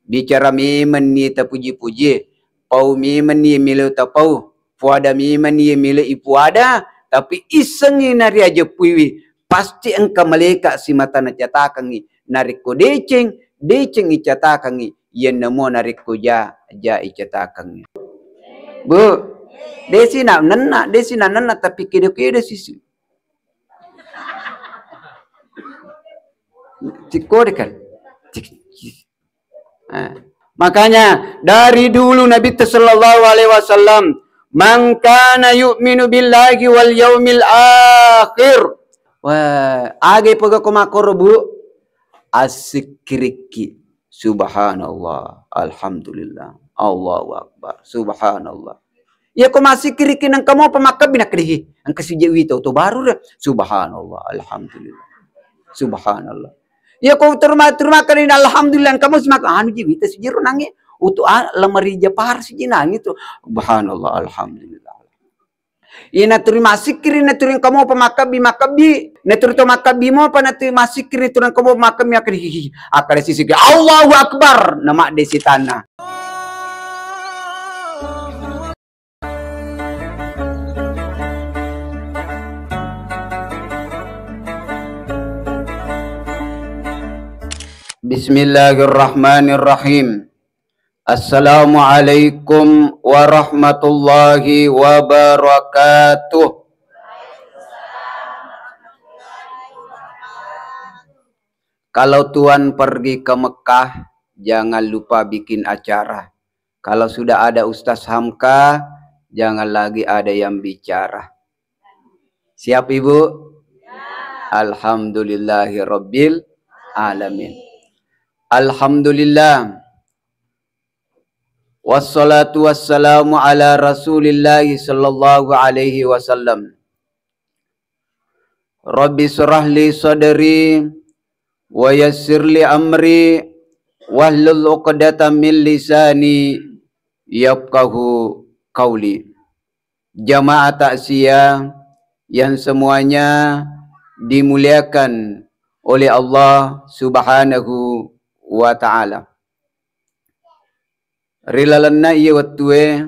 Bicara mimen ni terpuji-puji. Pau mimen ni milu tapau. Puada mimen ni milu ipuada. Tapi isengi nari aja puiwi. Pasti engkau malaikat si mata na catakangi. Nariko deceng icatakangi. Yen namo nariko ja icatakangi. Bu, desi nak nena tapi kede-kede sisu. Cikor kan? Makanya dari dulu Nabi sallallahu alaihi wasallam, man kana yu'minu billahi wal yaumil akhir. Wah, age poga komakor bu. Asyikiriki. Subhanallah, alhamdulillah, Allahu akbar, subhanallah. Ya ko masih kiriki nang kamu pemakabi nak krihi. Ang kasijewi to baru dah. Subhanallah, alhamdulillah. Subhanallah. Ya ko terima kanin alhamdulillah kamu semak anu jiwi ta sijiro nangi utu lemari japar si jinang itu. Subhanallah, alhamdulillah. Ina terima sikiri na turin kamu pemakabi na turito makabi mo pa na masih kiri turin kamu pemakabi akrihi. Akare sisi Allahu akbar nama desi tanah. Bismillahirrahmanirrahim. Assalamualaikum warahmatullahi wabarakatuh. Kalau Tuan pergi ke Mekah, jangan lupa bikin acara. Kalau sudah ada Ustaz Hamka, jangan lagi ada yang bicara. Siap Ibu? Alhamdulillahirabbil alamin. Alhamdulillah. Wassalatu wassalamu ala Rasulillah sallallahu alaihi wasallam. Rabbi shrah li sadri wa yassir li amri wahlul 'uqdatam min lisani yafqahu qauli. Jamaah takziah yang semuanya dimuliakan oleh Allah Subhanahu wa ta'ala. Rilalanna iya watue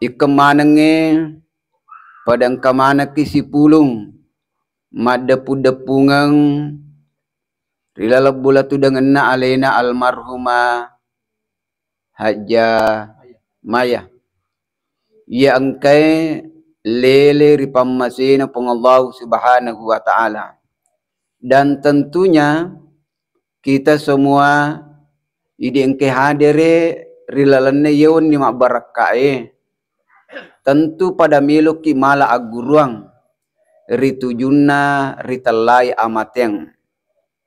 ikemanenge padang kamana kisipulung madepu-depungang rilalab bulatu dengan na alena almarhumah Haja Maya. Ia angkai lele ripamasina pengallahu Subhanahu wa ta'ala. Dan tentunya kita semua idi engke hadere rilalanne yeon ni mabarakae. Tentu pada miluki mala aguruang ritujunna ritalai amateng.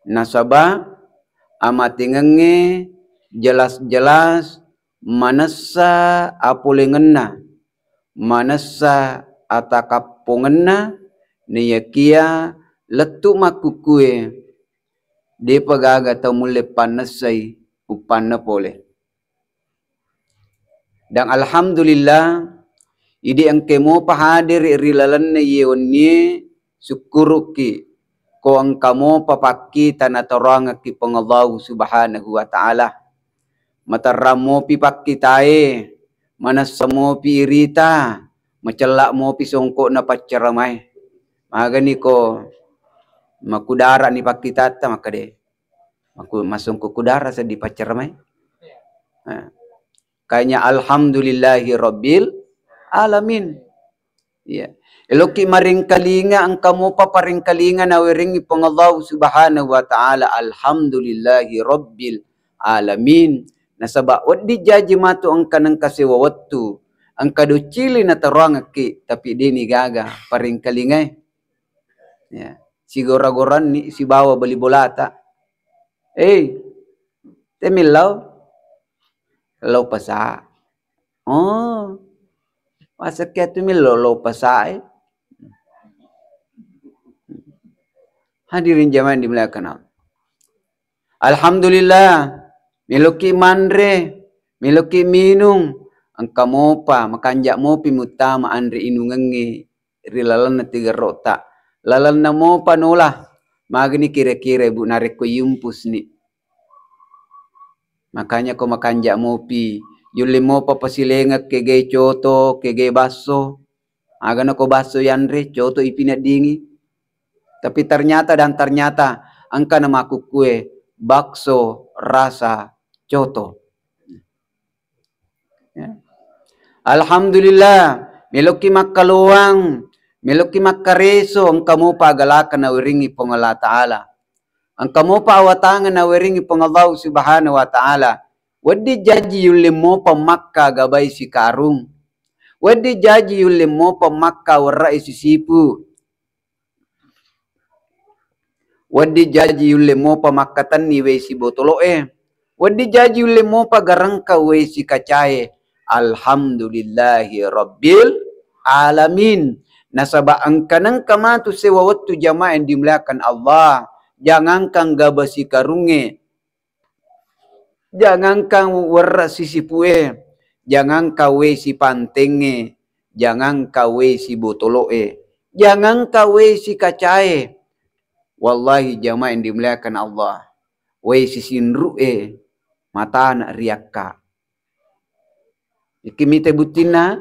Nasaba amatengenge jelas-jelas manasa apulengenna. Manasa atakapongenna niyakia letu makukue. Dia pagaga tau mule panasai upanna pole. Dan alhamdulillah idi angke mo pahadir rilalanne yeonni syukuruki ko angkamo papaki tanatorangaki pengallahu Subhanahu wa ta'ala. Mataramo pipaki tae manasamo pi irita macelak mo pisongko na pacaramay. Magani ko makudara ni pakitata makade. Aku masuk ke kudara sa di pacaramay. Kayaknya alhamdulillahi rabbil alamin. Ya. Eloki maring kalinga ang kamu pa paring kalinga na wiringi pengallahu Subhanahu wa ta'ala. Alhamdulillahi rabbil alamin. Nasaba wadi jaji matu ang kanang kasewawatu. Ang kaducili na tarangaki tapi dini gaga paring kalingay. Ya. Si goragoran ni si bawa bali bolata. Temilau lau pasa. Oh. Masa kaya tumilo lau pasa. Hadirin jamaah dimuliakan Allah. Alhamdulillah. Miluki mandre, miluki minung. Ang kamopa makanjak mo pimutama andre inungangi rilalan na tiga rota. Lalan na mo panulah. Magni kira-kira bu narik ko yumpus ni. Makanya ko makanja mopi. Yuli mo pa pasilengak kege coto, kege baso. Agano ko baso yanre, coto ipinadingi. Tapi ternyata angka nama aku kue bakso rasa coto. Ya. Alhamdulillah, meloki makkaluang, meloki makkareso, ang kamu pagalakan na wiringi pong Allah Ta'ala. Ang kamu pa awatangan na wiringi pong Allah Subhanahu wa Ta'ala. Wadi jaji yulim mo pa makka gabay si karung. Wadi jaji yulim mo pa makka warai si sipu. Wadi jaji yulim mo pa makkatan ni we si botoloe. Wadi jaji yulim mo pa garangka we si kacaye. Alhamdulillahi Rabbil Alamin. Nasaba ang kanang kamatu sewawatu jamaah yang dimuliakan Allah. Jangan kang gabasi karunge. Jangan kang warra sisipue. Jangan kawe si pantenge. Jangan kawe si botoloe. Jangan kawe si kacae. Wallahi jamaah yang dimuliakan Allah. We si sinru'e. Mata anak riakka. Ikimite butina.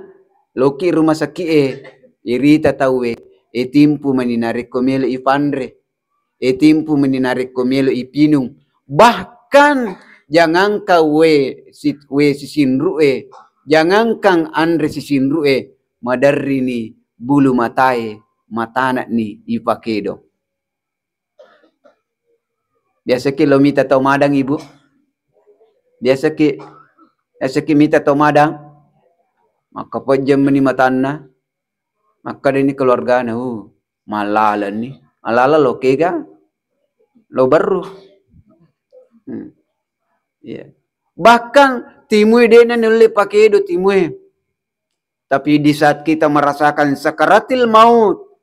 Loki rumah sakit irita tawe. Timpu meninarik komelo ipandre. Timpu meninarik komelo ipinung. Bahkan jangan kawe si sinru'e. Jangan kang andre si sinru'e. Madarri ni bulu matae. Matanak ni ipakedo. Biasa ki lo mita tau madang ibu. Biasa ki mita tau madang. Maka pajam ni matanna. Maka ini keluarga na malala ni. Malala lo kega. Lo baru. Yeah. Bahkan timui dia nuli pakedo timui. Tapi di saat kita merasakan sakaratil maut.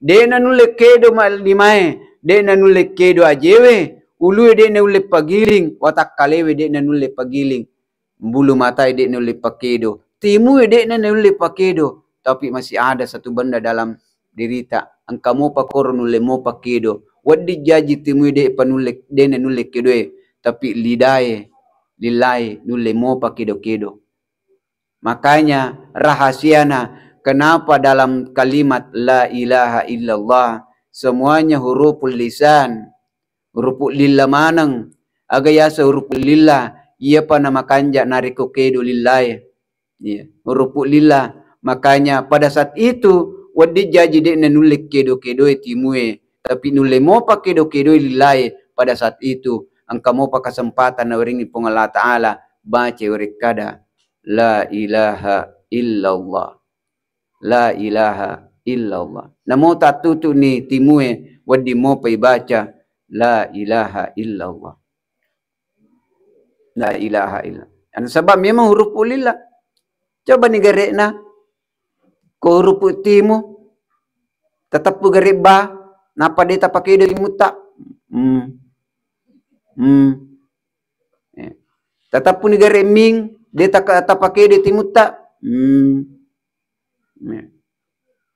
Dia nuli kedo malimae. Dia nuli kedo ajewe. Ulu dia nuli pagiling, watak kalewe dia nuli pagiling, bulu mata dia nuli pakedo, timu dia nuli pakedo, tapi masih ada satu benda dalam derita, angka mo pakor nuli mo pakedo, wadi jaji timu dia panuli dia nuli kedo, tapi lilae nuli mo pakedo kedo. Makanya rahasiana kenapa dalam kalimat la ilaha illallah semuanya huruful lisan. Huruful lillah manang agayasa huruful lillah ia pa nama kanja nariko kedo lillahi. Iya, huruful lillah. Makanya pada saat itu wadi jaji dek nulik kedo timue, tapi nule mo pa kedo lillahi. Pada saat itu angka mo pa kesempatan na waringi pong Allah Ta'ala baca warikada la ilaha illallah. La ilaha illallah. Namo tatutu ni timue wadi mo pa ibaca la ilaha illallah. La ilaha illallah. Ano sebab memang huruf lillah. Coba ni garek na. Ko huruf timu. Tetap pu garek ba. Napa dia tak pakai dari muta. Tetap pu ni garek ming. Dia tak pakai dari muta.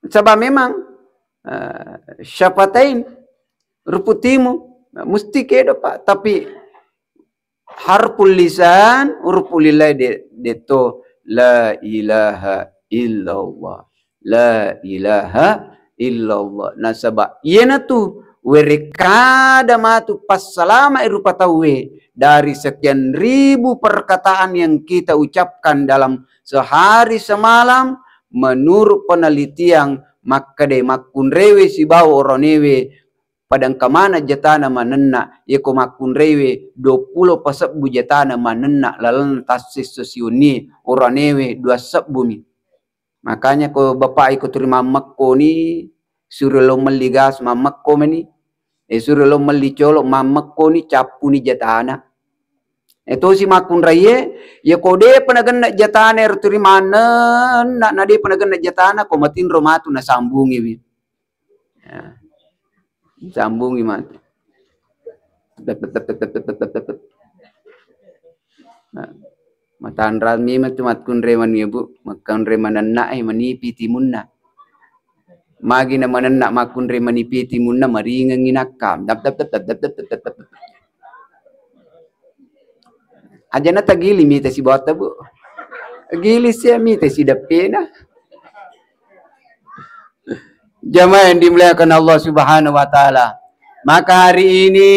Sebab memang syafatain. Ruputimu mesti kedo pak, tapi harful lisan huruful lillah deto la ilaha illallah, la ilaha illallah. Nasaba iena tu werekada matu pas salama irupa tawe dari sekian ribu perkataan yang kita ucapkan dalam sehari semalam menurut penelitian makade makun rewe si bawa oronewe padang kamana jatana manenna yeko makun rewe 20 pasabbu jatana manenna lalan tasis sosiuni oranewe 2 sabbumi. Makanya ko bapak ikut terima makko ni suruh lo meligas mamakko meni suruh lo melicolok mamakko ni capu ni jatana. Itu si makun raye ya kode panagana jatana er terima na dia panagana jatana ko matin romatu na sambungi wi. Ya. Sambungi mati. Matan rami matu matkun reman ya bu, makan reman anak manipi timunna. Magi na mananna makun reman manipi timunna maringang inakam. Aja na tagili mi si bota bu. Gili siya mi si dapena. Jamaah yang dimuliakan Allah Subhanahu wa taala. Maka hari ini,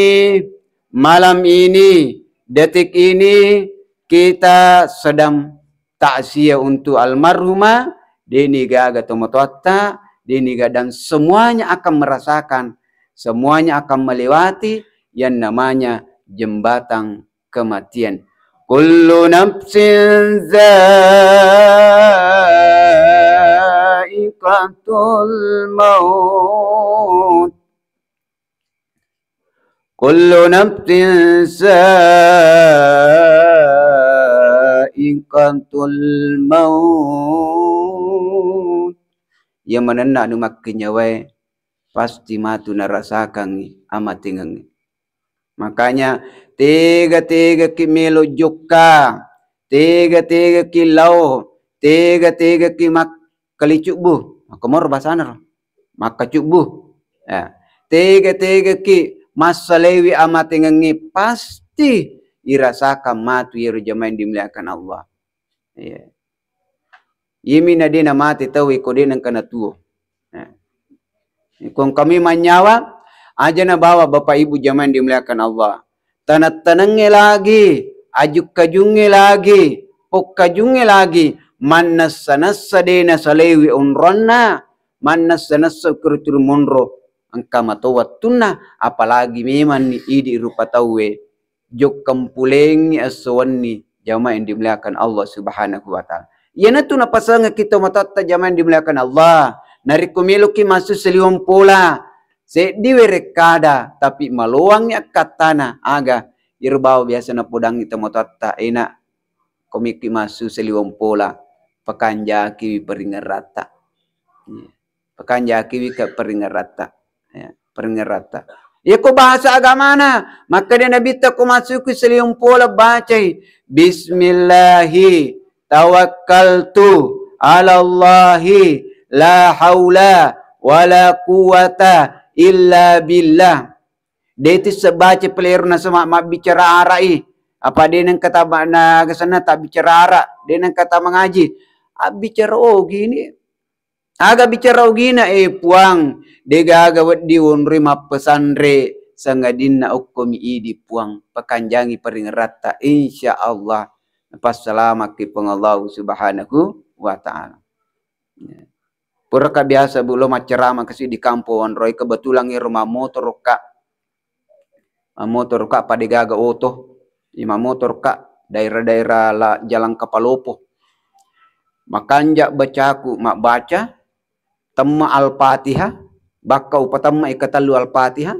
malam ini, detik ini kita sedang takziah untuk almarhumah Deni Gaga Tomototta, Deni Gaga, dan semuanya akan merasakan, semuanya akan melewati yang namanya jembatan kematian. Kullu nafsin za'iqatul maut. Kullu nafsin za'iqatul maut. Yang menena nu makinyawe pasti matu narasakan amatingan. Makanya tiga-tiga ki melo jukka, tiga-tiga ki lau, tiga-tiga ki mak kalicubu. Komor basana maka cubu. Ya. Tiga-tiga ki masalewi amatingangi pasti irasakan matu ya jamain dimuliakan Allah. Ya. Yimi na din mati tahu ikodin ang kanatuo. Ya. Kung kami manyawa aja na bawa Bapak Ibu jamaah dimuliakan Allah. Tanat-tanangnya lagi, ajuk kajungnya lagi, pok kajungnya lagi. Manas sanasa dena salewi unronna, manas sanasa kuritur monro angka matowat tunna, apalagi memang ni idi rupa tawe. Jok kampulengi aswani jamaah yang dimuliakan Allah Subhanahu wa taala. Yana tu napasanga kita matata jamaah yang dimuliakan Allah. Nari kumiluki masuk seliwang pola. Sediwe rekada tapi maluangnya katana aga irbau biasa na podang ita motata enak komiki masu seliwang pola pekanjaki peringerata pekanjaki wika peringerata ya peringerata ya ko bahasa agama na maka dia nabi ta ko masuk seliwang pola baca bismillahi tawakkaltu ala Allahi la haula wala quwata illa billah. Deti sebaca peleru na sama mak bicara arai. Apa dia nang kata na kesana tak bicara ara. Dia nang kata mengaji. Bicara gini. Aga bicara gina puang. Dega aga wedi unrima pesandre sangadina ukumi idi puang. Pekanjangi peringerata insya Allah. Pas selamat ki pengallahu subhanahu wa ta'ala. Ya. Purka biasa belum macerama kasi di kampung roy kebetulan rumah motor kak pada gaga oto lima motor kak daerah-daerah la jalan Kapalopo makanja bacaku mak baca temma al-fatihah bakau patamma ikatallu al-fatihah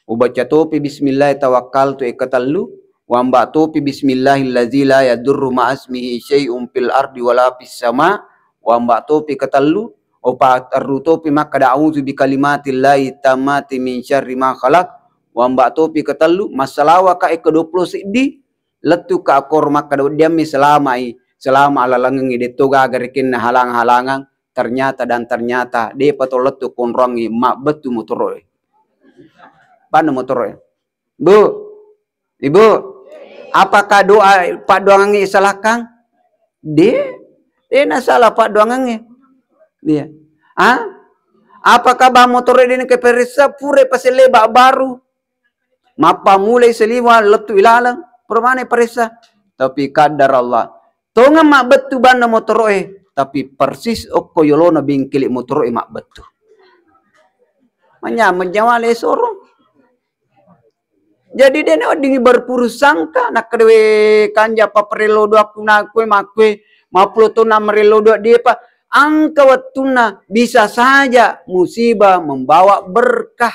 ubaca topi bismillah tawakkaltu ikatallu wa mbak topi bismillahillazi la yadurru ma'asmihi syai'un fil ardi wala fis sama wa mbak topi ikatallu opa arrutopi maka da'udzu bi kalimatillahi tammati min syarri ma khalaq wa mbak topi ketallu masalawa ka ke-20 sidi letu ka akor maka diami selama ala langengi detoga agarikin halang-halangan ternyata de pato letu konrongi mak betu motoroy pana motoroy Bu Ibu apakah doa Pak Doangangi salahkan dia na salah Pak Doangangi dia. Apakah bah motor ini ke perisa pure pasal lebak baru. Mapa mulai seliwa letu ilalang permane perisa. Tapi kadar Allah. Tonga mak betu bana motor tapi persis okko yolona bingkilik motor mak betu. Manya menjawale sorong. Jadi dia dingi berpurus sangka nak kedewe kanja pa prelodo aku nakwe makwe mapluto na merelodo dia pa angka watuna bisa saja musibah membawa berkah.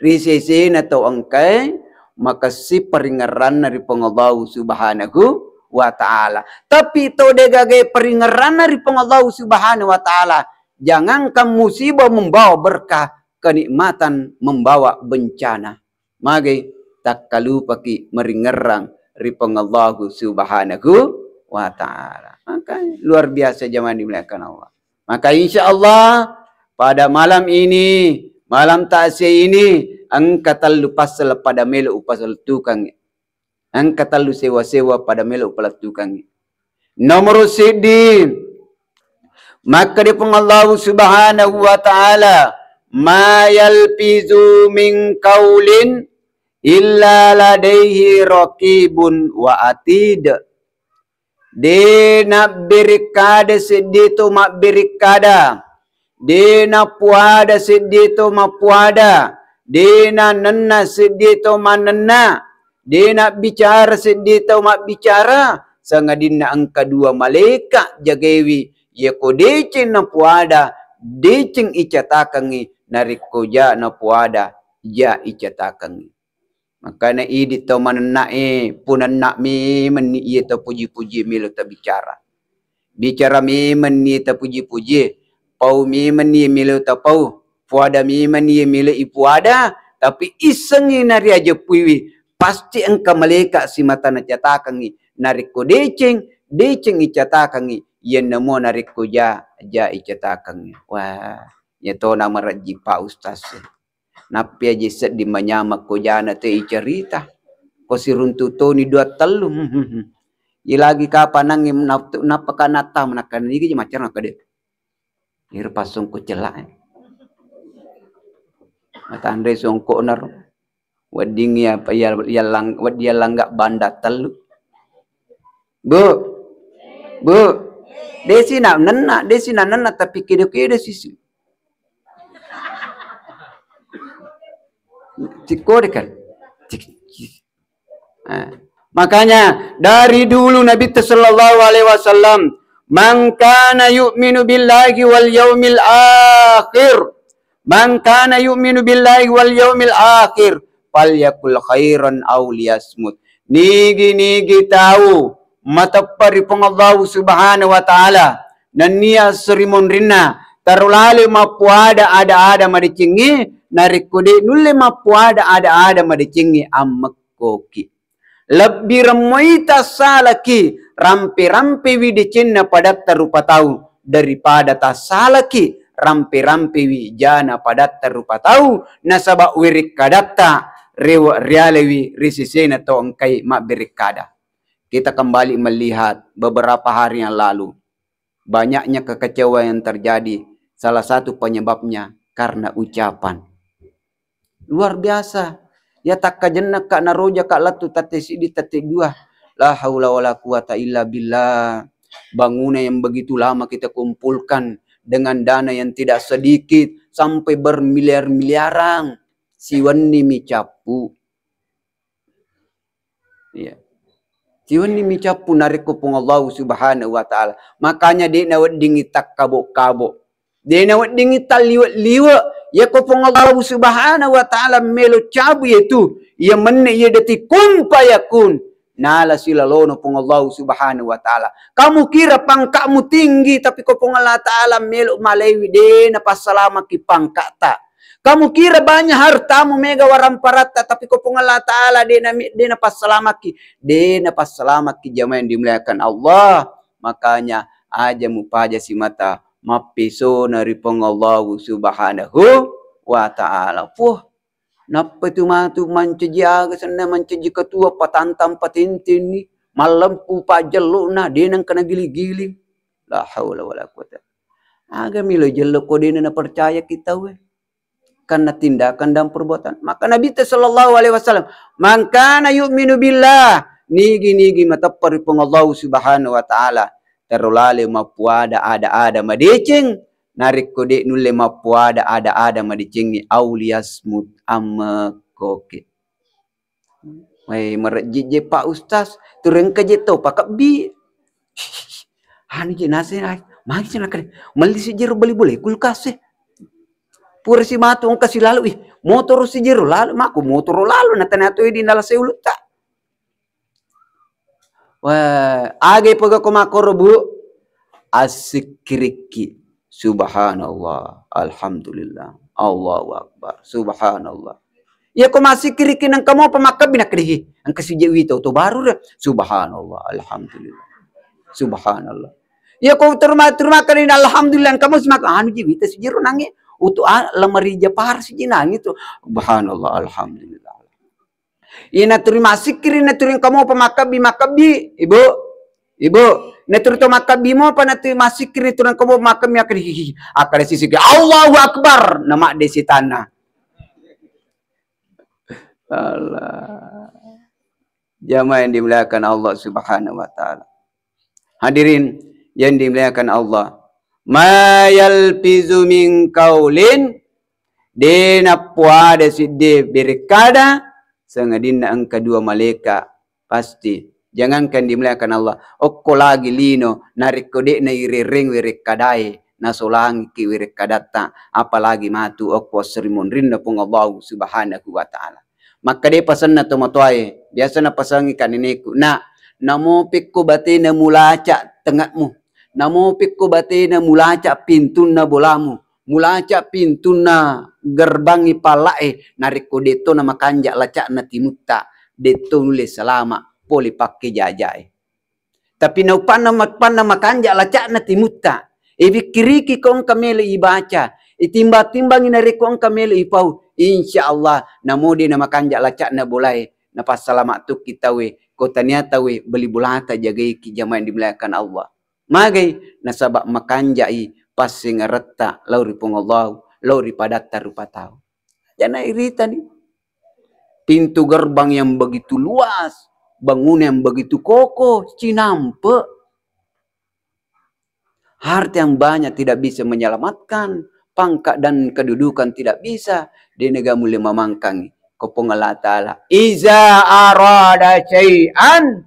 Risisi atau angkai maka si peringaran dari pengallahu subhanahu wa ta'ala. Tapi itu degagai peringaran dari pengallahu subhanahu wa ta'ala. Jangankan musibah membawa berkah, kenikmatan membawa bencana. Magi tak kalupa ki meringerang dari pengallahu subhanahu wa ta'ala. Maka luar biasa jamaah dimuliakan Allah. Maka insya Allah pada malam ini, malam takziah ini, angkatan lupas pada melu pasal tukang. Ang katalu sewa-sewa pada meluk pala tukang. Nomor sidin. Maka di Allah subhanahu wa ta'ala. Ma yalfizu min qaulin illa ladaihi raqibun wa atid. Dena berikada sedito mak berikada. Dena puada sedito mak puada. Dena nenna sedito mak nenna. Dena bicara sedito mak bicara. Sangadina angka dua malaikat jagewi. Ya ko decing na puada. Decing icatakangi. Nariko ja na puada. Ja icatakangi. Makanya idi tau mana punan nak mi meni ia tau puji-puji milu tak bicara. Bicara mi meni tak puji-puji. Pau mi meni milu tak pau. Puada mi meni milu ipu ada. Tapi isengi nari aja puiwi. Pasti engkau malaikat si mata na catakangi. Nariko deceng icatakangi. Ia namo nariko ja icatakangi. Wah, ya to nama raji Pak Ustaz. Napi aja set di manyamak ko jana te cerita. Ko si runtuto ni dua telu. Lagi kapan nangim napaka nata menakan ni je macam nak dia. Ir pasung ko celak. Mata andre songko nar. Wading ya dia langgak banda telu. Bu. Desi nak nena tapi kede sisi. Cikor kan. Makanya dari dulu Nabi sallallahu alaihi wasallam, man kana yu'minu billahi wal yaumil akhir, man kana yu'minu billahi wal yaumil akhir, falyakul khairan aw liyasmut. Nigi tahu mata paripong Allah subhanahu wa ta'ala dan niya serimun rina tarulali mapuada ada maricingi narikude nulle mapuada ada maricingi ammekoki lebih remoita salaki rampe widicinna padat tarupa tahu daripada tasalaki rampe wijana padat tarupa tahu nasaba wirik kadatta realewi risisena to engkai mak berikada. Kita kembali melihat beberapa hari yang lalu. Banyaknya kekecewaan yang terjadi. Salah satu penyebabnya karena ucapan. Luar biasa. Ya tak kajenna kak naroja kak latu tate sidi tate dua. La haula wala quwata illa billah. Bangunan yang begitu lama kita kumpulkan. Dengan dana yang tidak sedikit. Sampai bermiliar-miliaran. Siwani micapu. Ya. Siwan ni micapu nariko pong Allah subhanahu wa ta'ala. Makanya dia nawat dingi tak kabok-kabok. Dia nawat dingi tak liwat-liwat. Ya ko pong Allah subhanahu wa ta'ala melo cabu itu. Ya menne ya dati kun payakun. Nala silalono pong Allah subhanahu wa ta'ala. Kamu kira pangkakmu tinggi. Tapi ko pong Allah ta'ala melo malewi. Dia na pasalama ki pangkak tak. Kamu kira banyak hartamu mega waramparata tapi ko pong Allah Ta'ala dia na pasalamaki. Dia na pasalamaki jamaah yang dimuliakan Allah. Makanya aja mupaja si mata mapiso nari pong Allah subhanahu wa ta'ala. Puh. Napa tu matu manceji aga sana manceji ketua patantam patintin ni. Malam pu pajeluk na dia nang kena giling-giling. La haula wala quwata. Aga milo jeluk ko dia na percaya kita weh. Karena tindakan dan perbuatan. Maka Nabi sallallahu alaihi wasallam, man kana yu'minu billah, nigi mata paripong Allah subhanahu wa ta'ala. Terulale mapuada ada madecing, narik kode nulle mapuada ada madecing auliasmut amkoke. Wei merjije Pak Ustaz, turun ke jeto pakak bi. Hani je nasi ai, magi sina kare. Mali si jero beli boleh kulkas eh. Pura si matu ang kasi lalu motor si jero lalu maku motor lalu natanato di nala seulut tak. Wah, age paga ko makoro bu asikiriki subhanallah alhamdulillah Allahu akbar subhanallah. Ya ko masikiriki nang kamo pamakab binakrihi ang kasi jewito to baru subhanallah alhamdulillah subhanallah. Ya ko turma kanin alhamdulillah kamu semak anu jewito si jero nangi utu lamari japar si jinang itu subhanallah alhamdulillah. Ina turi masikiri na turi kamu makabi. Ibu, na turi to makabi mo pa na turi masikiri turi kamu makabi akan sisi Allahu Akbar nama desi tanah. Allah. Jamaah yang dimuliakan Allah Subhanahu wa taala. Hadirin yang dimuliakan Allah. Ma yalfizu min qaulin dena puada sidde berkada sangadina ang kedua malaikat pasti. Jangankan dimuliakan Allah. Okko lagi lino narikode na irering wirekadai na solangi ki wirekadata apalagi matu okko serimun rinna pung Allah Subhanahu wa taala. Maka dia pesan na tomatoy. Biasa na pasangi kaniniku. Namupik ko bati na mulaca tengahmu. Namupik ko bati na mulaca pintu na bolamu. Mulaca pintu na gerbangi palae. Nariko dito na makanja laca na timuta. Dito nulis selama poli pakai jajai. Tapi naupan na makanja laca na timuta. Ibikiriki kong kamele ibaca. Itimba-timbangin nariko ang kamele ipau. Insya Allah namudi na makanja lacak na bulai na pasalamat tu kita we kota niata we beli bulata jagai ki jamaah yang dimuliakan Allah. Magai nasabak makanja i pasing retta lauri pung Allah lauri padatta rupa tahu. Jangan irita nih. Pintu gerbang yang begitu luas, bangunan yang begitu kokoh, cinampe. Harta yang banyak tidak bisa menyelamatkan. Pangkat dan kedudukan tidak bisa. Di negara mulia memangkangi. Kopong Allah Ta'ala. Iza arada syai'an.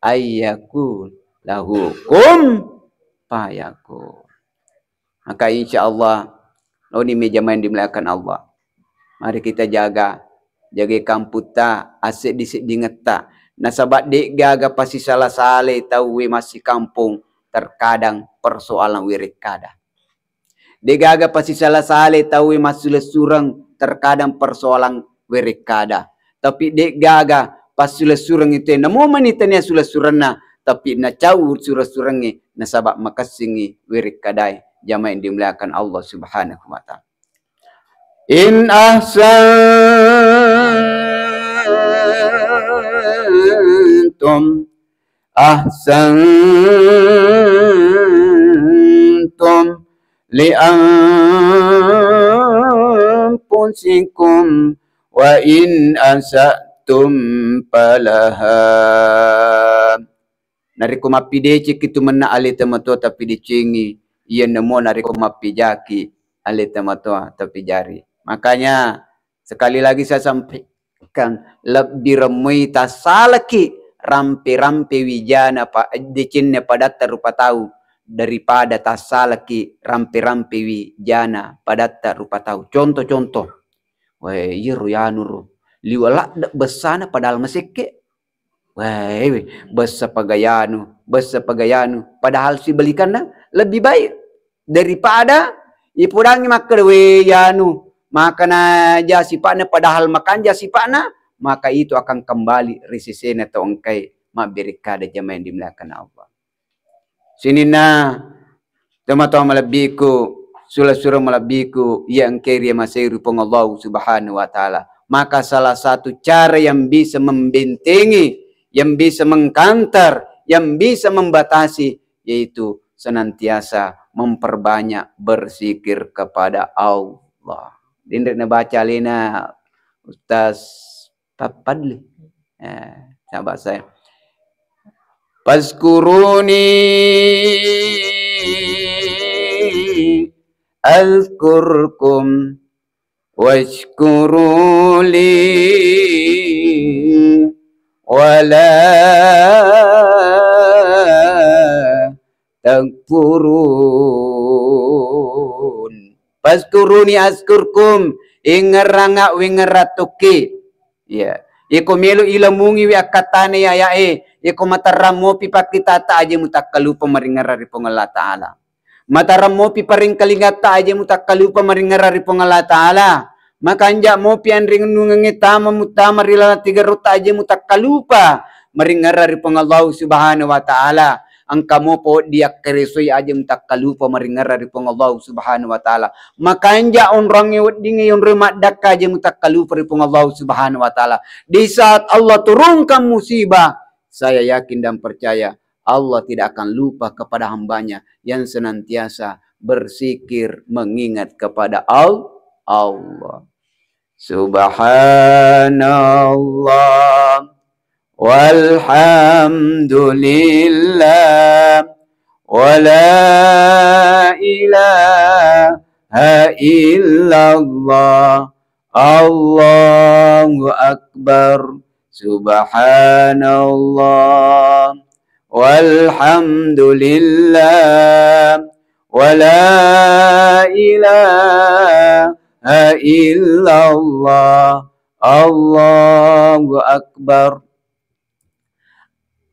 Ayyakul lahukum payakul. Maka insya Allah. Ini meja main dimuliakan Allah. Mari kita jaga. Jaga kamputa. Asyik disik dingeta. Nasabat dek gaga pasti salah saleh. Tahu masih kampung. Terkadang persoalan wirikada. Degaga pasti salah saleh tahu masuk surang terkadang persoalan wirikada. Tapi degaga pasti surang itu namo manitanya sulah surana tapi na caur surang-surangnya nasabak makasingi wirikadai jamaah yang dimuliakan Allah Subhanahu wa taala. In ahsantum li'anfusikum wa in asa'tum palaha. Nariko mapideci kitu mena ali tamato tapi dicingi. Ia nemo nariko mapijaki ali tamato tapi jari. Makanya sekali lagi saya sampaikan lebih remui tasalaki rampe-rampe wijana pak dicinnya pada terupa tahu. Daripada tasalaki rampe-rampe wijana padatta rupa tahu. Contoh-contoh. Wah, iya ruyanur. Liwala besana padahal masike. Wah, besa pagayanu. Padahal si belikan lebih baik daripada ipudangi makerwe yanu. Maka na jasipana padahal makan jasipana. Maka itu akan kembali risisena atau engkai mabirikada jamaah yang dimuliakan Allah. Sini na teman-teman malabiku surah malabiku yang kiri masairu pun Allah Subhanahu wa taala. Maka salah satu cara yang bisa membentengi, yang bisa mengkantar, yang bisa membatasi yaitu senantiasa memperbanyak berzikir kepada Allah. Dindrik na baca lina Ustaz Papadli. Sahabat saya. Fazkuruni azkurkum washkuruli wala takfurun. Fazkuruni azkurkum ingaranga wingaratuki. Ya. Iko melu ilamungi wi akatane ayae. Iko mataram mo pipakita ta aja mutakalupa maringarari pong Allah Ta'ala. Mataram mo piparing kalingata aja mutakalupa maringarari pong Allah Ta'ala. Makanja mo pian ring nungangitama mutama rila tiga rota aja mutakalupa maringarari pong Allah Subhanahu wa Ta'ala. angkamo po dia keresoi aja tak kalupa maringar dari Allah Subhanahu wa taala. Maka anja orang dingi yon remat dakka aja tak kalupa dari Allah Subhanahu wa taala. Di saat Allah turunkan musibah, saya yakin dan percaya Allah tidak akan lupa kepada hambanya yang senantiasa bersikir mengingat kepada Allah. Subhanallah walhamdulillah wa la ilaha illallah Allahu akbar. Subhanallah walhamdulillah wa la ilaha illallah Allahu akbar.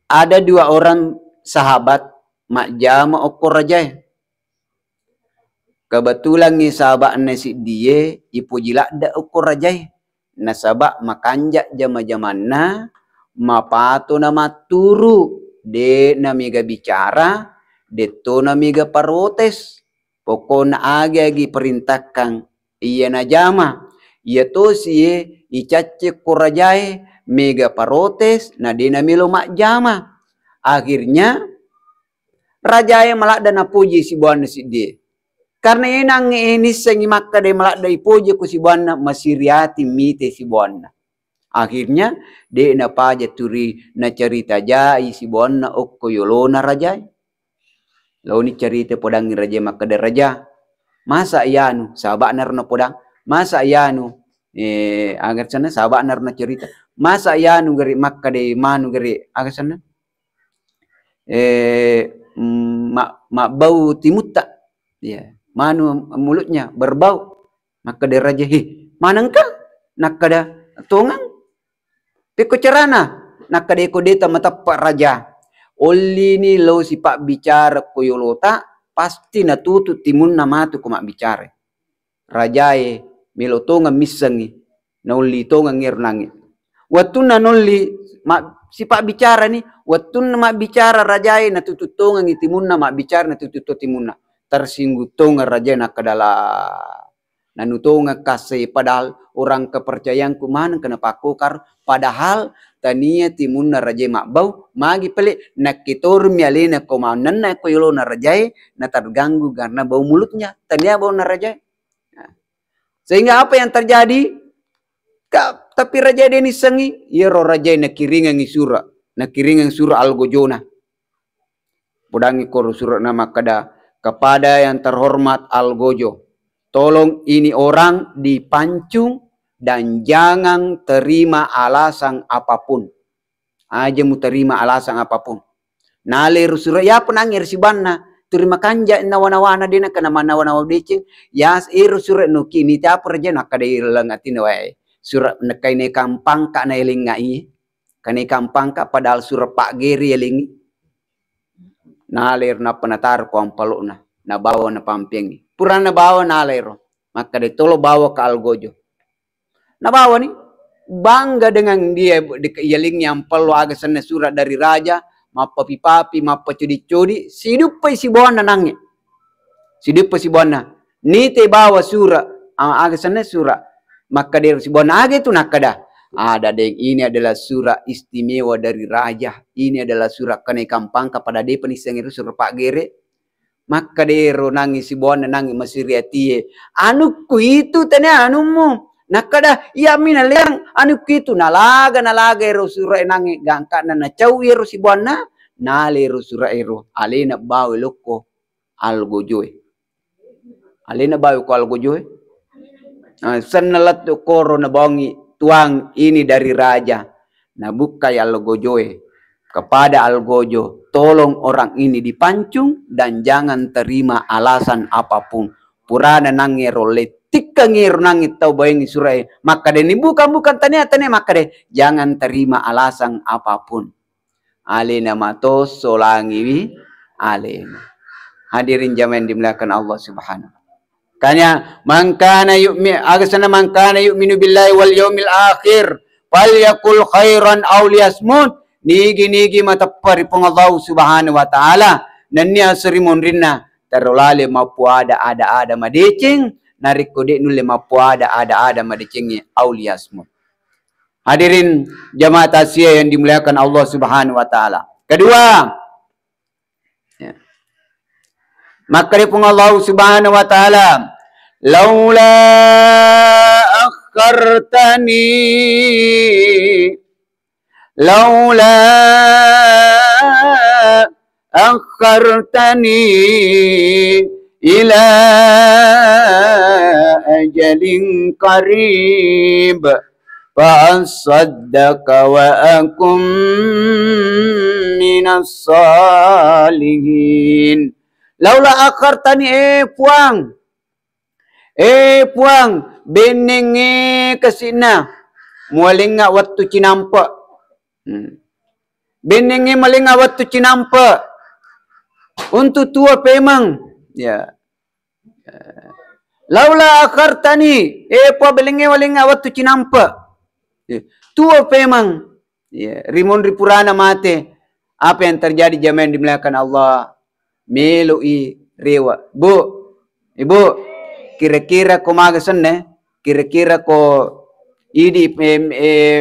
Ada dua orang sahabat mak jama ukur raja. Kebetulan ni sahabat nasi dia ipu jilak dak ukur raja. Nasabak makanjak jama-jamana mapato nama turu de namiga bicara de to namiga parotes. Pokona agi perintahkan iya na jama. Iya to siye icace kurajai mega parotes na dina milo mak jama. Akhirnya rajaya malak dana puji si buana si dia. Karena inang ini sengi makka de malak dai puji ku si buana masiriati mite si buana. Akhirnya de na paja turi na cerita jai si buana okko yolona rajai. Lalu ni cerita podang raja makka de raja. Masa yanu sahabat narna podang. Masa yanu agar sana sahabat narna cerita. Masa yanu gari makka de manu gari agar sana mak bau timutta ya manu mulutnya berbau maka de raja manangka nakada tongang peko cerana nakade ko deta matappa raja olli ni lo si pak bicara koyolota pasti na tutu timun na matu ko mak bicara rajae melo tonga misangi na olli tonga ngir nangit waktu na nolli mak si pak bicara ni waktu na mak bicara rajae na tutu tonga ngi timun na mak bicara na tutu timun na tersinggung tonga raja na kadala nanu tonga kasih padahal orang kepercayaanku mana kenapa kokar padahal tania timun na raja mak bau magi pelik nak kitor mialina komanan na koyolo na raja na terganggu karena bau mulutnya tania bau na raja sehingga apa yang terjadi tapi raja ini sengi ya ro raja na kiringan sura algojona podangi koro surat nama kada kepada yang terhormat Algojo. Tolong ini orang dipancung dan jangan terima alasan apapun. Aja mu terima alasan apapun. Nalir surat ya penangir si banna terima kanja nawana-wana dina kana manawana decing ya iru surat no kini ta perja nakade lengatin wae. Surat nekai ne kampang ka na elingai. Kane kampang ka padahal surat Pak Geri elingi. Nalir na penatar ko ang palo na bawa na pampingi pura na bawa nalero maka de tolo bawa ke Algojo na bawa ni bangga dengan dia yaling yang palo aga sana surat dari raja mapa pipapi mapa cudi-cudi sidup pa si buana nangi sidup pa si buana ni te bawa surat aga sana surat maka de si buana aga itu nakada ada deng ini adalah surah istimewa dari raja. Ini adalah surah kenaikan pangkat pada dia penisang itu surah Pak Gere. Maka dero nangis si buana nangis masiriatie. Anukku itu tanya anumu. Nakada iya mina liang anukku itu nalaga ero surah nangis gangka na cau ero si buana. Nalero surah ero. Alena bawa loko Algojoy. Alena bawa ko Algojoy. Senalat koro na bongi. Tuang ini dari raja. Nah bukai Algojoe. Kepada Algojo. Tolong orang ini dipancung. Dan jangan terima alasan apapun. Purana nangero letika ngir nangit tau bayangi surai. Maka deh ini bukan tanya maka deh. Jangan terima alasan apapun. Alena matos solangiwi. Alena. Hadirin jamaah dimuliakan Allah Subhanahu. Kanya mangkana yu'minu billahi wal yaumil akhir falyakul khairan aw liyasmut nigi matapari pong Allah subhanahu wa ta'ala nanya serimun rinna terolale mapu ada madecing narikode nule mapu ada madecengi aulia semua. Hadirin jamaah tasya yang dimuliakan Allah subhanahu wa ta'ala. Kedua, ya. Maka dia pun Allah subhanahu wa ta'ala laula akhartani ila ajalin qarib fa'asaddaka wa akum minas salihin. Laula akhartani puang benenge kesina mualinga waktu cinampa. Benenge malinga waktu cinampa. Untuk tua pemang. Ya. Laula akhartani puang benenge malinga waktu cinampa. Tua pemang. Ya, rimun ripurana mate. Apa yang terjadi jamaah dimuliakan Allah? Meloi rewa. Ibu, kira-kira ko magasan kira-kira ko idi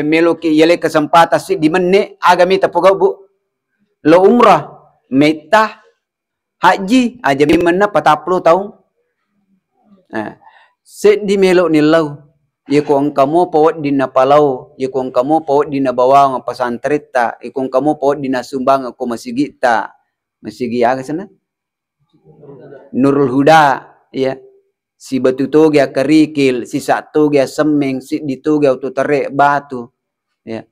meloki yele kesempatan si di menne agamita pogau bu. Lo umrah, meta, haji, aja bimana 40 tahun. Set di melok nilau. Ya kung kamu pawat di napalau, ya kung kamu pawat di nabawang pasantrita, ya kung kamu pawat di nasumbang ako masigita. Masigi aga sana? Nurul Huda, ya. Si batu toge kerikil, si satu ge semeng, si ditoge auto tarik batu. Ya.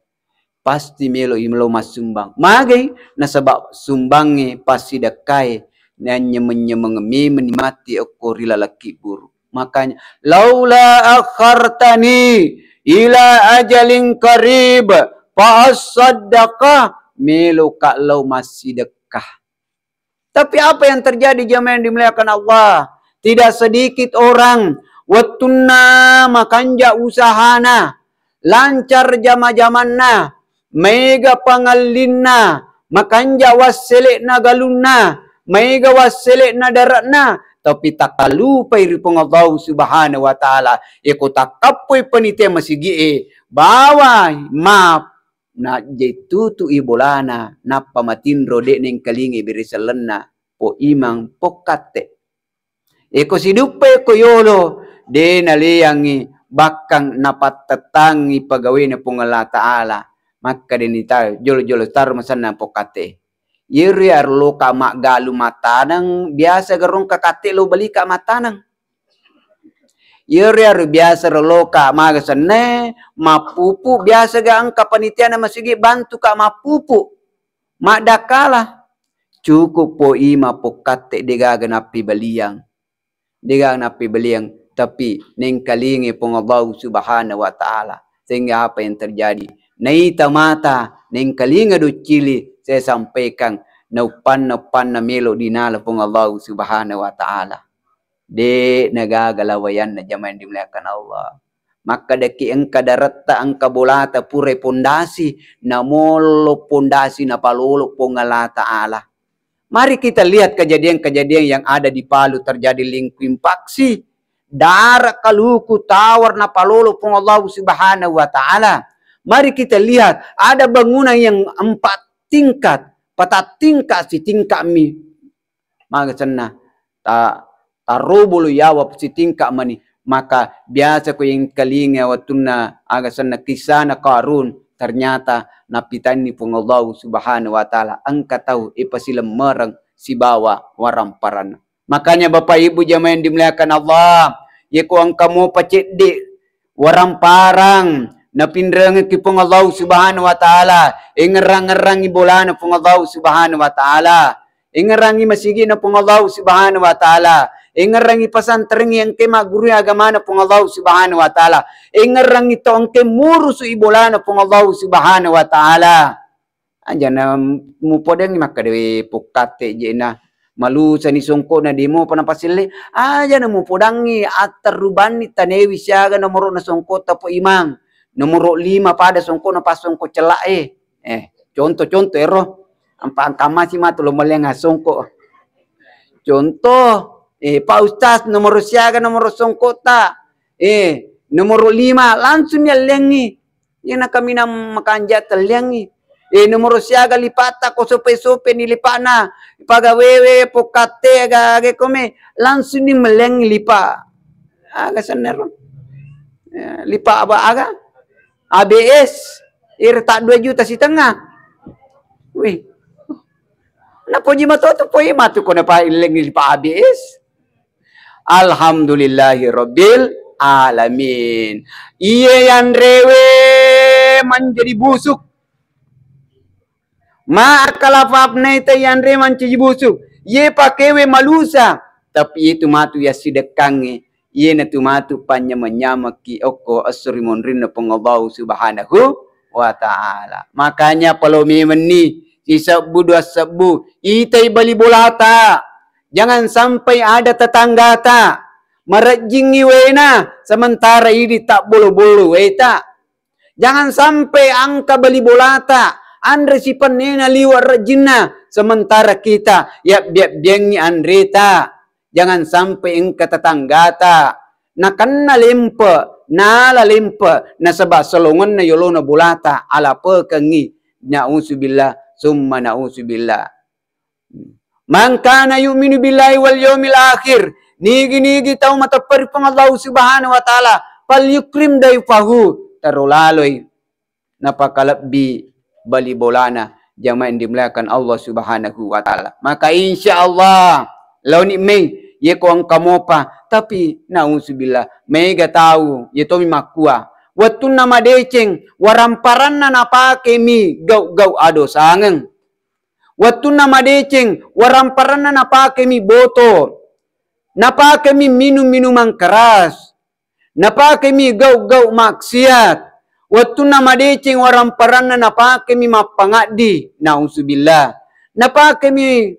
Pasti melo masumbang. Magai nasabab sumbangi pasti dekai nanya menyemangmi aku rila laki buru. Makanya laula akhartani ila ajalin qarib fa as-saddaqah melo kalau masih dekah. Tapi apa yang terjadi jamaah yang dimuliakan Allah? Tidak sedikit orang wattunna makanja usahana lancar jama-jamanna mega pangallinna makanja wasselekna galunna mega wasselekna daratna tapi tak lupai ripong Allah subhanahu wa ta'ala iko takapoy panite masigi bawa maaf na jetutu ibolana na pamatinro de neng kalingi birisalenna po imang pokate iko sidupe ko yolo de naliyangi bakang napatatangi pagawin na pong Allah ta'ala maka dinita jolo-jolo tar masana pokate yeri arlo ka magalu matanang biasa garong kakate lo bali ka matanang yeri ar biasa relo ka magasane mapupu biasa ga ang kapanitian na masigi bantu ka mapupu madakala cukup po ima pokate degaga napi baliang tapi neng kalingi pong Allah subhanahu wa ta'ala sehingga apa yang terjadi naita mata neng kalinga do cili saya sampaikan naupan na melo dinala pong Allah subhanahu wa ta'ala de nagagalawayan na jamaah dimuliakan Allah maka daki engka darata engka bolata pure pondasi na molo pondasi na palolo pong Allah ta'ala. Mari kita lihat kejadian-kejadian yang ada di Palu terjadi lingkuimpaksi darat kaluku tawar na palolo pong Allah subhanahu wa ta'ala. Mari kita lihat ada bangunan yang 4 tingkat, 4 tingkat si tingkat mi. Maka sana tarubulu yawap si tingkat mani. Maka biasa ko yung kalinga watuna aga sana kisana karun ternyata napitan ni pong Allah subhanahu wa ta'ala angka tahu ipasilam merang si bawa waramparana. Makanya Bapak Ibu jamaah yang dimuliakan Allah, ya ko ang kamu pacit di waramparang napindrang ki pong Allah subhanahu wa ta'ala ingerang-ngerang ibolana pong Allah subhanahu wa ta'ala ingerangi masigi na pong Allah subhanahu wa ta'ala ingerangi pasantring yang ke maguru agama na pong Allah subhanahu wa ta'ala ingerangi to ang ke murusu ibolana pong Allah subhanahu wa ta'ala aja na mupodeng makadewi pukate jena malu sa nisongko na di mo panapasili aja na mupodangi atar rubani tanewi siyaga nomoro na songko tapo imang nomoro 5 pada songko na pasongko celae Contoh ero. Ampang kamasi matu lo malenga songko. Contoh, Pak Ustaz nomor siaga nomor songko ta. Nomor 5 langsung ya lengi. Yang kami nam makanja terlengi. Nomor siaga lipata ko sope nilipana. Pagawewe pokate agak kome langsung ni melengi lipa. Aga sanero. Lipa apa aga? ABS. Tak 2 juta setengah. Wih. Napoji matu ko na pa ilengi lipa ABS. Alhamdulillahi Rabbil Alamin. Iya yang rewe menjadi busuk. Makalafap na ito yang rewe menjadi busuk. Ye pakewe malusa. Tapi itu matu ya sidekange. Ye na tumatu panya-menyama ki oko asrimon rinna pengabaw subhanahu wa ta'ala. Makanya palomi meni. Isabu 2 sabu. Itay bali bolata. Jangan sampai ada tetangga tak merejingi wena sementara ini tak bolu-bolu weta. Jangan sampai angka beli bolata andre si penena liwat rejina sementara kita ya biang-biangi andreta. Jangan sampai engka tetangga tak nakan na lempe na sebab solongan na yolona bolata ala pekengi na'udzubillah summa na'udzubillah. Man kana yu'minu billahi wal yawmil akhir. Nigi tahu matapari pang Allah subhanahu wa ta'ala. Pal yukrim dayfahu. Tarulaloy. Napakalabbi bali bolana. Jamain dimulakan Allah subhanahu wa ta'ala. Maka insya Allah. Law ni may. Ye ko ang kamopa. Tapi na'udzubillah. Mega tahu. Ye to mi makua. Watun na madeceng. Waramparan na napake mi. Gaw ado sangeng. Waktu nama deceng, waramparan na napake mi boto, napake mi minum-minuman keras, napake mi gau maksiat. Waktu nama deceng, waramparan na napake mi mapangadi, na'udzubillah. Napake mi,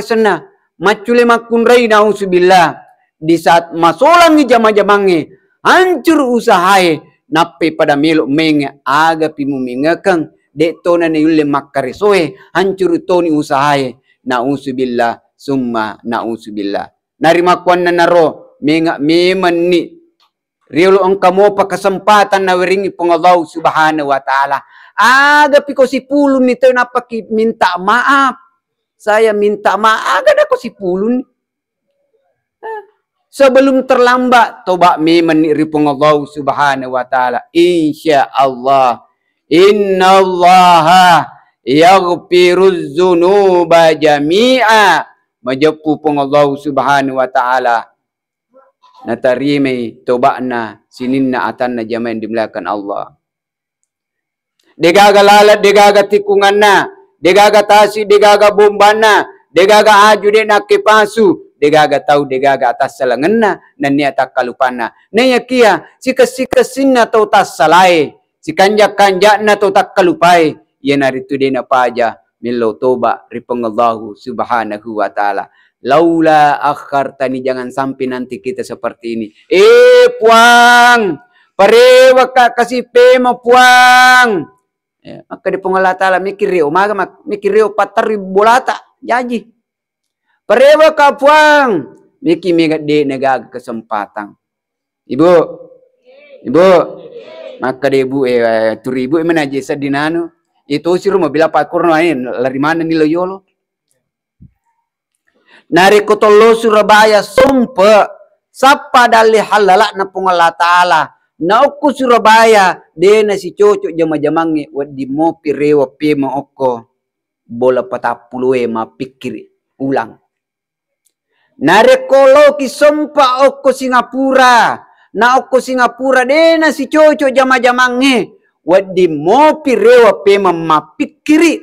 sana, macule makunrai, na'udzubillah. Di saat masolang ni jama-jamange, hancur usahae, nape pada melok menge, aga pimumingakang, dek to na niyule makarisoe hancur to ni usahae na'udzubillah summa na'udzubillah. Narimakuan na naro menga meman ni riolo ang kamo pa kesempatan na weringi pong Allah subhanahu wa ta'ala. Aga piko si pulun nito napaki minta maaf. Saya minta maaf aga ko si pulun. Sebelum terlambat toba meman ni ripong Allah subhanahu wa ta'ala. Insya Allah. Inna Allaha yaghfiruz dzunuba jami'a. Majapu pong Allah subhanahu wa ta'ala. Natarime tobakna sininna atanna jamain dimulakan Allah. Degaga lalat, degaga tikungan na. Degaga tasi, degaga bombana. Degaga aju de nak kepasu. Degaga tahu, degaga atas salangan na. Nanya tak kalupana. Nanya kia, sikas-sikasin na tau tas salai. Si kanjak-kanjak na to tak kalupai. Yan narito din na paja. Milo toba ripangallahu subhanahu wa ta'ala. Laula akhartani, jangan sampai nanti kita seperti ini. Puang. Parewa ka kasih pema puang. Maka di pengalah ta'ala mikir rio. Maka mikir rio 4.000 bolata. Janji. Parewa ka puang. Mikir megat de negara kesempatan. Ibu. Maka dia ibu 2,000 mana aja sedinano. Itu si rumah bila Pak Kurno ini lari mana nih loyolo. Nari kotolo Surabaya sumpe sapa dali halala na pungala ta'ala. Na uku Surabaya dia nasi cocok jama-jamangi wadi mo pirewa pema oko bola patapuluwe mapikir ulang. Nari kolo ki sumpa oko Singapura. Na oko Singapura dena si cocok jama-jamange wadi mo pirewa pema mapikiri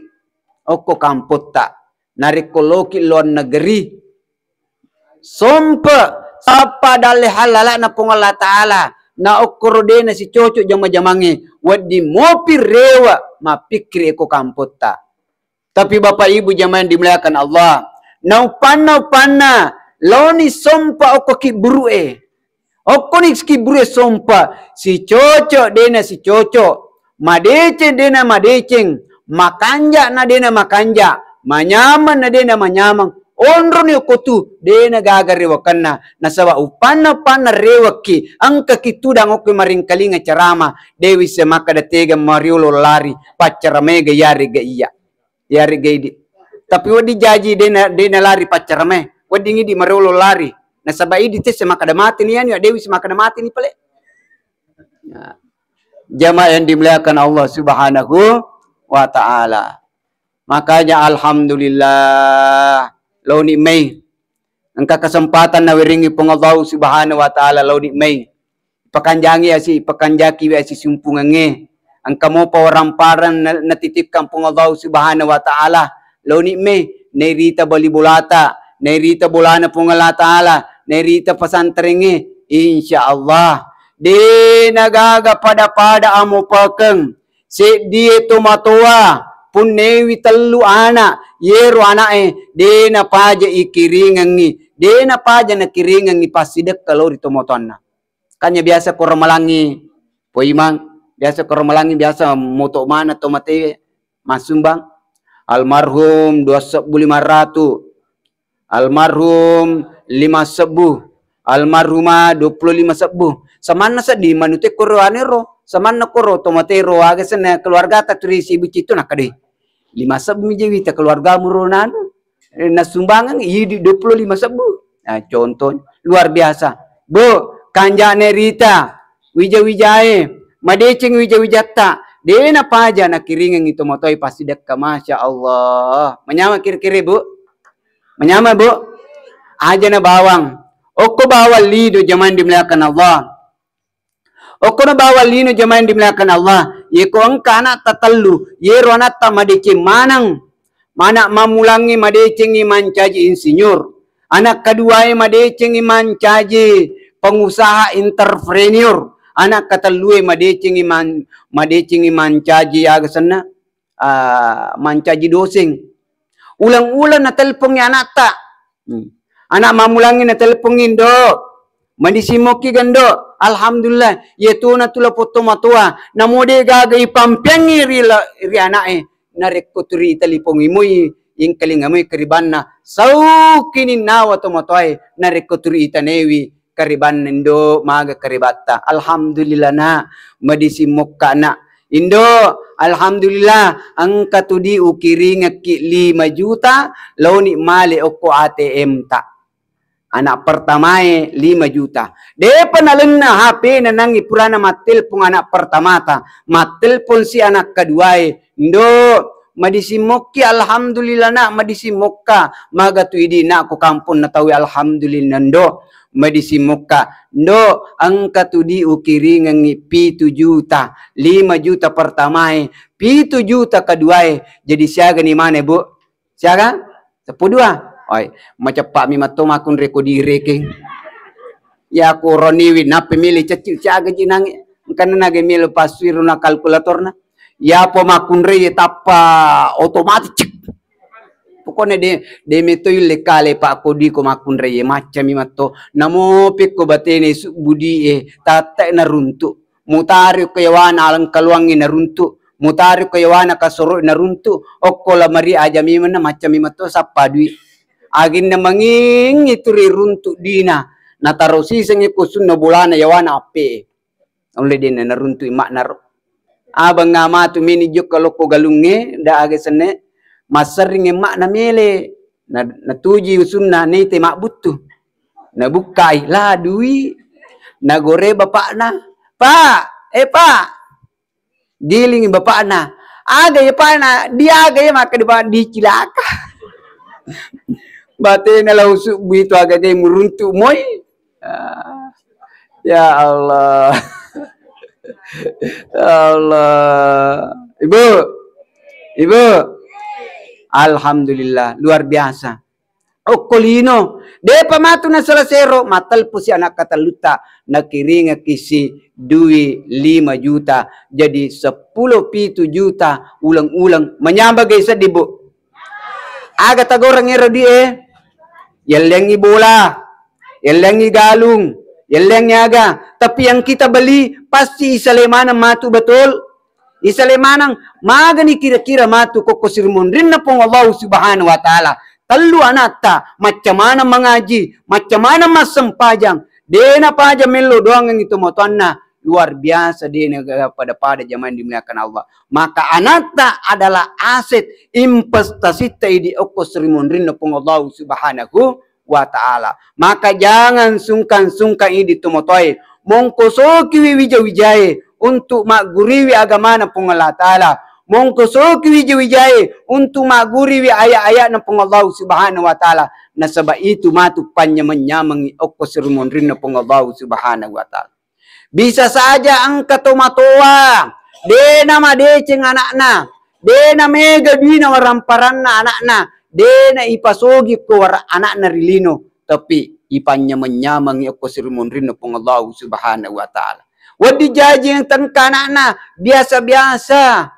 oko kampota. Nari koloki luar negeri sompa sapa dali halala na pungala ta'ala na oko dena si cocok jama-jamange wadi mo pirewa mapikiri oko kampota. Tapi bapak ibu jamaah dimuliakan Allah, naupana loni sompa oko kiburue. Oko ni skibure sompa si cocok dena si cocok, madeceng dena madeceng, makanja na dena makanja, manyaman na dena manyamang, onro ni kotu dena gagarewakan na nasawa upana pana rewaki ang kakitudang okoy maringkalinga carama dewi se makadatega mariulo lari pacaramega yari ga iya yari ga idi tapi wadi jaji dena lari pacarame wadi ngidi mariulo lari nasaba idi te se makadamati ni yani dewi se makadamati ni pale jamaah yang dimuliakan Allah Subhanahu wa taala. Makanya alhamdulillah lau ni may ang kakasempatan na wiringi pong Allah Subhanahu wa taala lau ni may pakanjangi pakanjaki asi sumpungange ang kamo pawaramparan natitipkan pong Allah Subhanahu wa taala lau ni may nairita balibulata nairita bulana pong Allah taala nairita pasantringe insyaallah di nagaga pada amo pakeng si dia tumatua pun newi telu anak yero anak dena paja ikiringangi dena paja na kiringangi pasidek kalau rito motonna kanya biasa ko ramalangi poimang biasa ko ramalangi biasa moto mana tomate masumbang almarhum 2.500 almarhum 5.000 almarhumah 25.000 samana sa di manute ko anero samana koro tomatero aga sana keluarga ta turisi ibu cito nakade 5.000 mijewita keluarga muronan nasumbangan i 25.000 nah contoh luar biasa bu kanjane Rita wija-wijae madeceng wija-wijata dena paja nak kiringan itu motoi pasti dekka masya Allah menyama kiri-kiri bu menyama bu aja na bawang oko bawal lido zaman dimuliakan Allah Oko na bawal lino jamain dimuliakan Allah. Yeko angka anak tatalu. Yero anak ta madeceng manang. Manak mamulangi madeceng iman caji insinyur. Anak kedua madeceng iman caji pengusaha entrepreneur. Anak katalu madeceng iman caji agasana mancaji dosing. Ulang-ulang na telepon anak ta. Anak mamulangi na teleponin do. Mandisimoki gando. Alhamdulillah, yetu na tula poto matua. Namode gaga ipampiangi ri anae. Narekoturi talipong imoy yung kalingamoy kariban na. Sau kinin nawa to matuay. Narekoturi itanewi kariban nindo maga karibata. Alhamdulillah na madisimok ka na. Indo, alhamdulillah, ang katudi ukiringa ki 5 juta, launi mali oko ATM ta. Anak pertama 5 juta. Depa naleng na HP na nang ipura na matelpon anak pertama ta. Matelpon si anak kedua Ndo, madisimok ki alhamdulillah na madisimok ka. Maga tu idi na ako kampon na tawi alhamdulillah ndo. Madisimok ka. Ndo, ang katudi ukiringan 7 juta. 5 juta pertama 7 juta kedua jadi siaga ni mana bu? Siaga? 12. Ay, macapak mi matom akun rekodire ke. Ya aku roniwi na pemilih cecil caga jinang kan na gemil paswiru na kalkulator na. Ya po makun re tapa otomatis cek. Pokoknya de meto yule kale pak kodi ko makun re macam mi mato. Namo pik ko batene budi tata na runtu. Mutari ko yawana alang kaluangi na runtu. Mutari ko yawana kasoro na runtu. Okola mari aja mi mana macam mi mato sapadui. Agin na manging ituri runtuk dina nataro sisang ikusun na bulana yawana ape oleh dina naruntu imak naro abang ngama tu mini juk kalau ko galunge da age sene masering imak na mele na tuji usun na nete mak butuh na bukai lah dui na gore bapak na pak pak giling bapak na aga ya pak na dia aga ya maka di cilaka Bate na lausuk begitu agak dia meruntuk moy. Ya Allah. Ya Allah. Ibu. Alhamdulillah, luar biasa. Okolino, de pamatu na salasero, matal po si anak kataluta, nakiringa kisi 5 juta, jadi 10 juta, ulang-ulang, menyambagay sa dibo. Aga tagorang ero di Yalengi bola, yalengi galung, yalengi aga. Tapi yang kita beli pasti isa lemana matu betul. Isalemanang magani kira-kira matu kokosirmon rin na pong Allah subhanahu wa ta'ala. Talu anata, macam mana mengaji, macam mana masempajang. Dena paja melo doang yang itu motuanna. Luar biasa dena pada zaman dimuliakan Allah. Maka anata adalah aset investasi di kokosirmon rin na pong Allah subhanahu wa ta'ala. Maka jangan sungkan-sungkan ini tumotoi. Mongkosoki wijay untuk maguriwi agama na pong Allah Ta'ala. Mongkosoki wijay untuk maguriwi ayat-ayat na pong Allah Subhanahu wa Ta'ala. Na sabay itu matu panyamang-nyamang okosirmon rin na pong Allah Subhanahu wa Ta'ala. Bisa saja ang katumatuwa. De na madeceng anak na. De na mega di na waramparan na anak na. De na ipasogi ko anak na rilino. Tapi ipanyamang-nyamang okosirmon rin na pong Allah Subhanahu wa Ta'ala. Wadi jaji yang tengkana na biasa-biasa.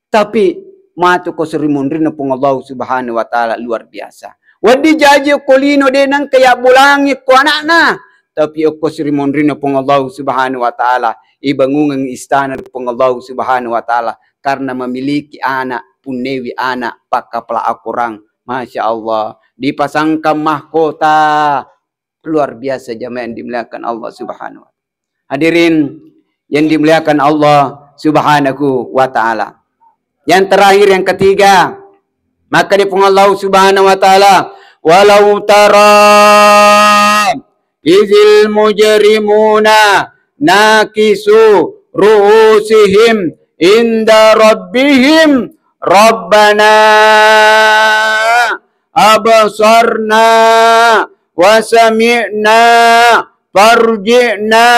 Tapi matu ko sirimun rin na pong Allah Subhanahu wa Ta'ala luar biasa. Wadi jaji kolino de nang kaya bulangi ko anak na. Tapi ko sirimun rin na pong Allah Subhanahu wa Ta'ala. Ibangungang istana pong Allah Subhanahu wa Ta'ala. Karena memiliki anak, punewi anak, pakapala akurang. Masya Allah. Dipasangkan mahkota. Luar biasa jamaah yang dimuliakan Allah Subhanahu wa Ta'ala. Hadirin yang dimuliakan Allah Subhanahu wa Ta'ala. Yang terakhir, yang ketiga, maka di pun Allah Subhanahu wa Ta'ala, walau tara izil mujrimuna nakisu ru'usihim inda rabbihim rabbana abasarna wa sami'na farji'na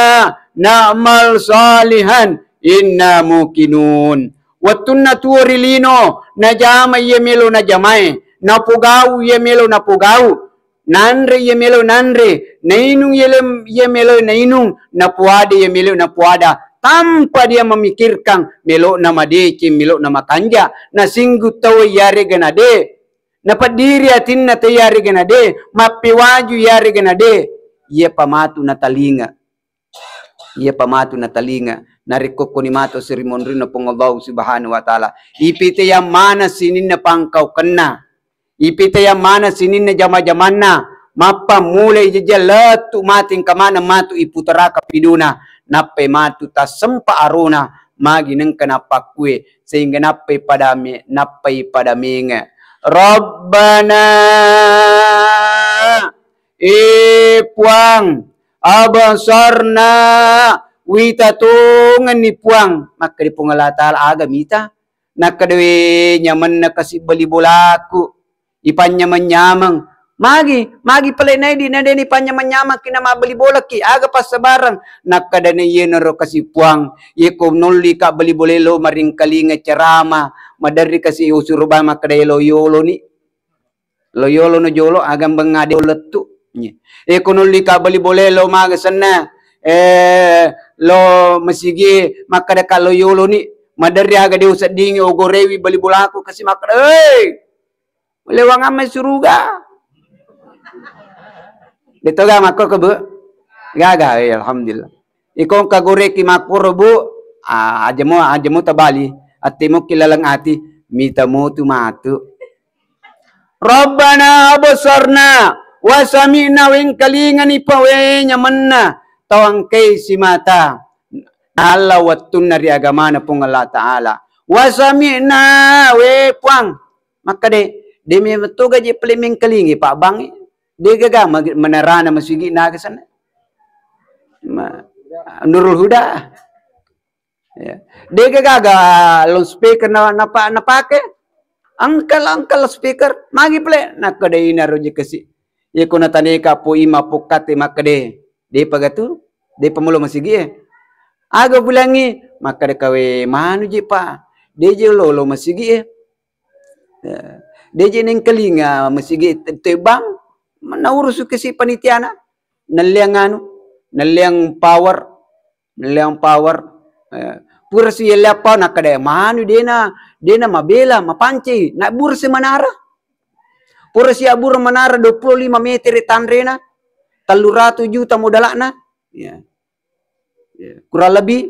na'mal salihan inna mukinun. Watunna tuorilino na jama yemelo na jamai, na pugau yemelo na pugau, nanre yemelo nanre, nainung yemelo nainung, na puada yemelo na puada. Tanpa dia memikirkan melo na madeki, melo na makanja, na singgut tawa yari ganade, na padiri atin na tayari ganade, mapiwaju yari ganade. Ia pamatu na talinga. Ia pamatu na talinga. Narikok ko ni mato sirimon rin na pong Allah Subhanahu wa Ta'ala. Ipite yang mana sinin na pangkaw kena. Ipite yang mana sinin na jama-jaman na. Mapa mulai jajalat mating kamana matu iputara kapiduna. Nape matu ta sempa aruna. Magi neng kenapakwe. Sehingga nape padami. Nape padaminga. Rabbana. Puang. Abasarna. Wita tungan ni puang. Maka di pungalata agamita. Nakadewe nyaman na kasi balibolaku. Ipanyaman-nyamang. Magi pala na di na din ipanyaman-nyamang kinamabalibolaki. Aga pa sa barang. Nakadana yenaro kasi puang. Iko nuli ka balibolelo maring kalinga carama. Madari kasi usuruba makadaya loyolo ni. Loyolo no jolo agam bangade uletu. Iko nuli ka balibolelo magasan na. Lo masigi makada kalau yolo ni madari aga dia usad dingi ogorewi bali bulaku kasi makada melewang amai suruga dito ga mako ke bu gaga alhamdulillah ikong kagoreki makuro bu aja mo tabali at mo kilalang ati mita mo tumatu Rabbana abasarna wa sami'na wing kalingan ipawe nyamanna tawang kay si mata Allah watun nari agama na pong Allah Ta'ala wasami na we puang maka de may matuga di paliming kalingi pa bang de gaga manarana masigi na kasana Nurul Huda de gaga long speaker na napake angkal speaker magi ple nakade inaro je kasi yeko na tanika po ima pukate makade de pagatu de pamulo masigi aga bulangi maka de kawe manu je pa de je lolo masigi de je neng kalinga masigi tebang manaurus kasi panitiana naliang power pura si yelapa nakade manu dena mabela mapanci na burse manara pura si abur manara 25 meter tanrena 300 juta modalana kurang lebih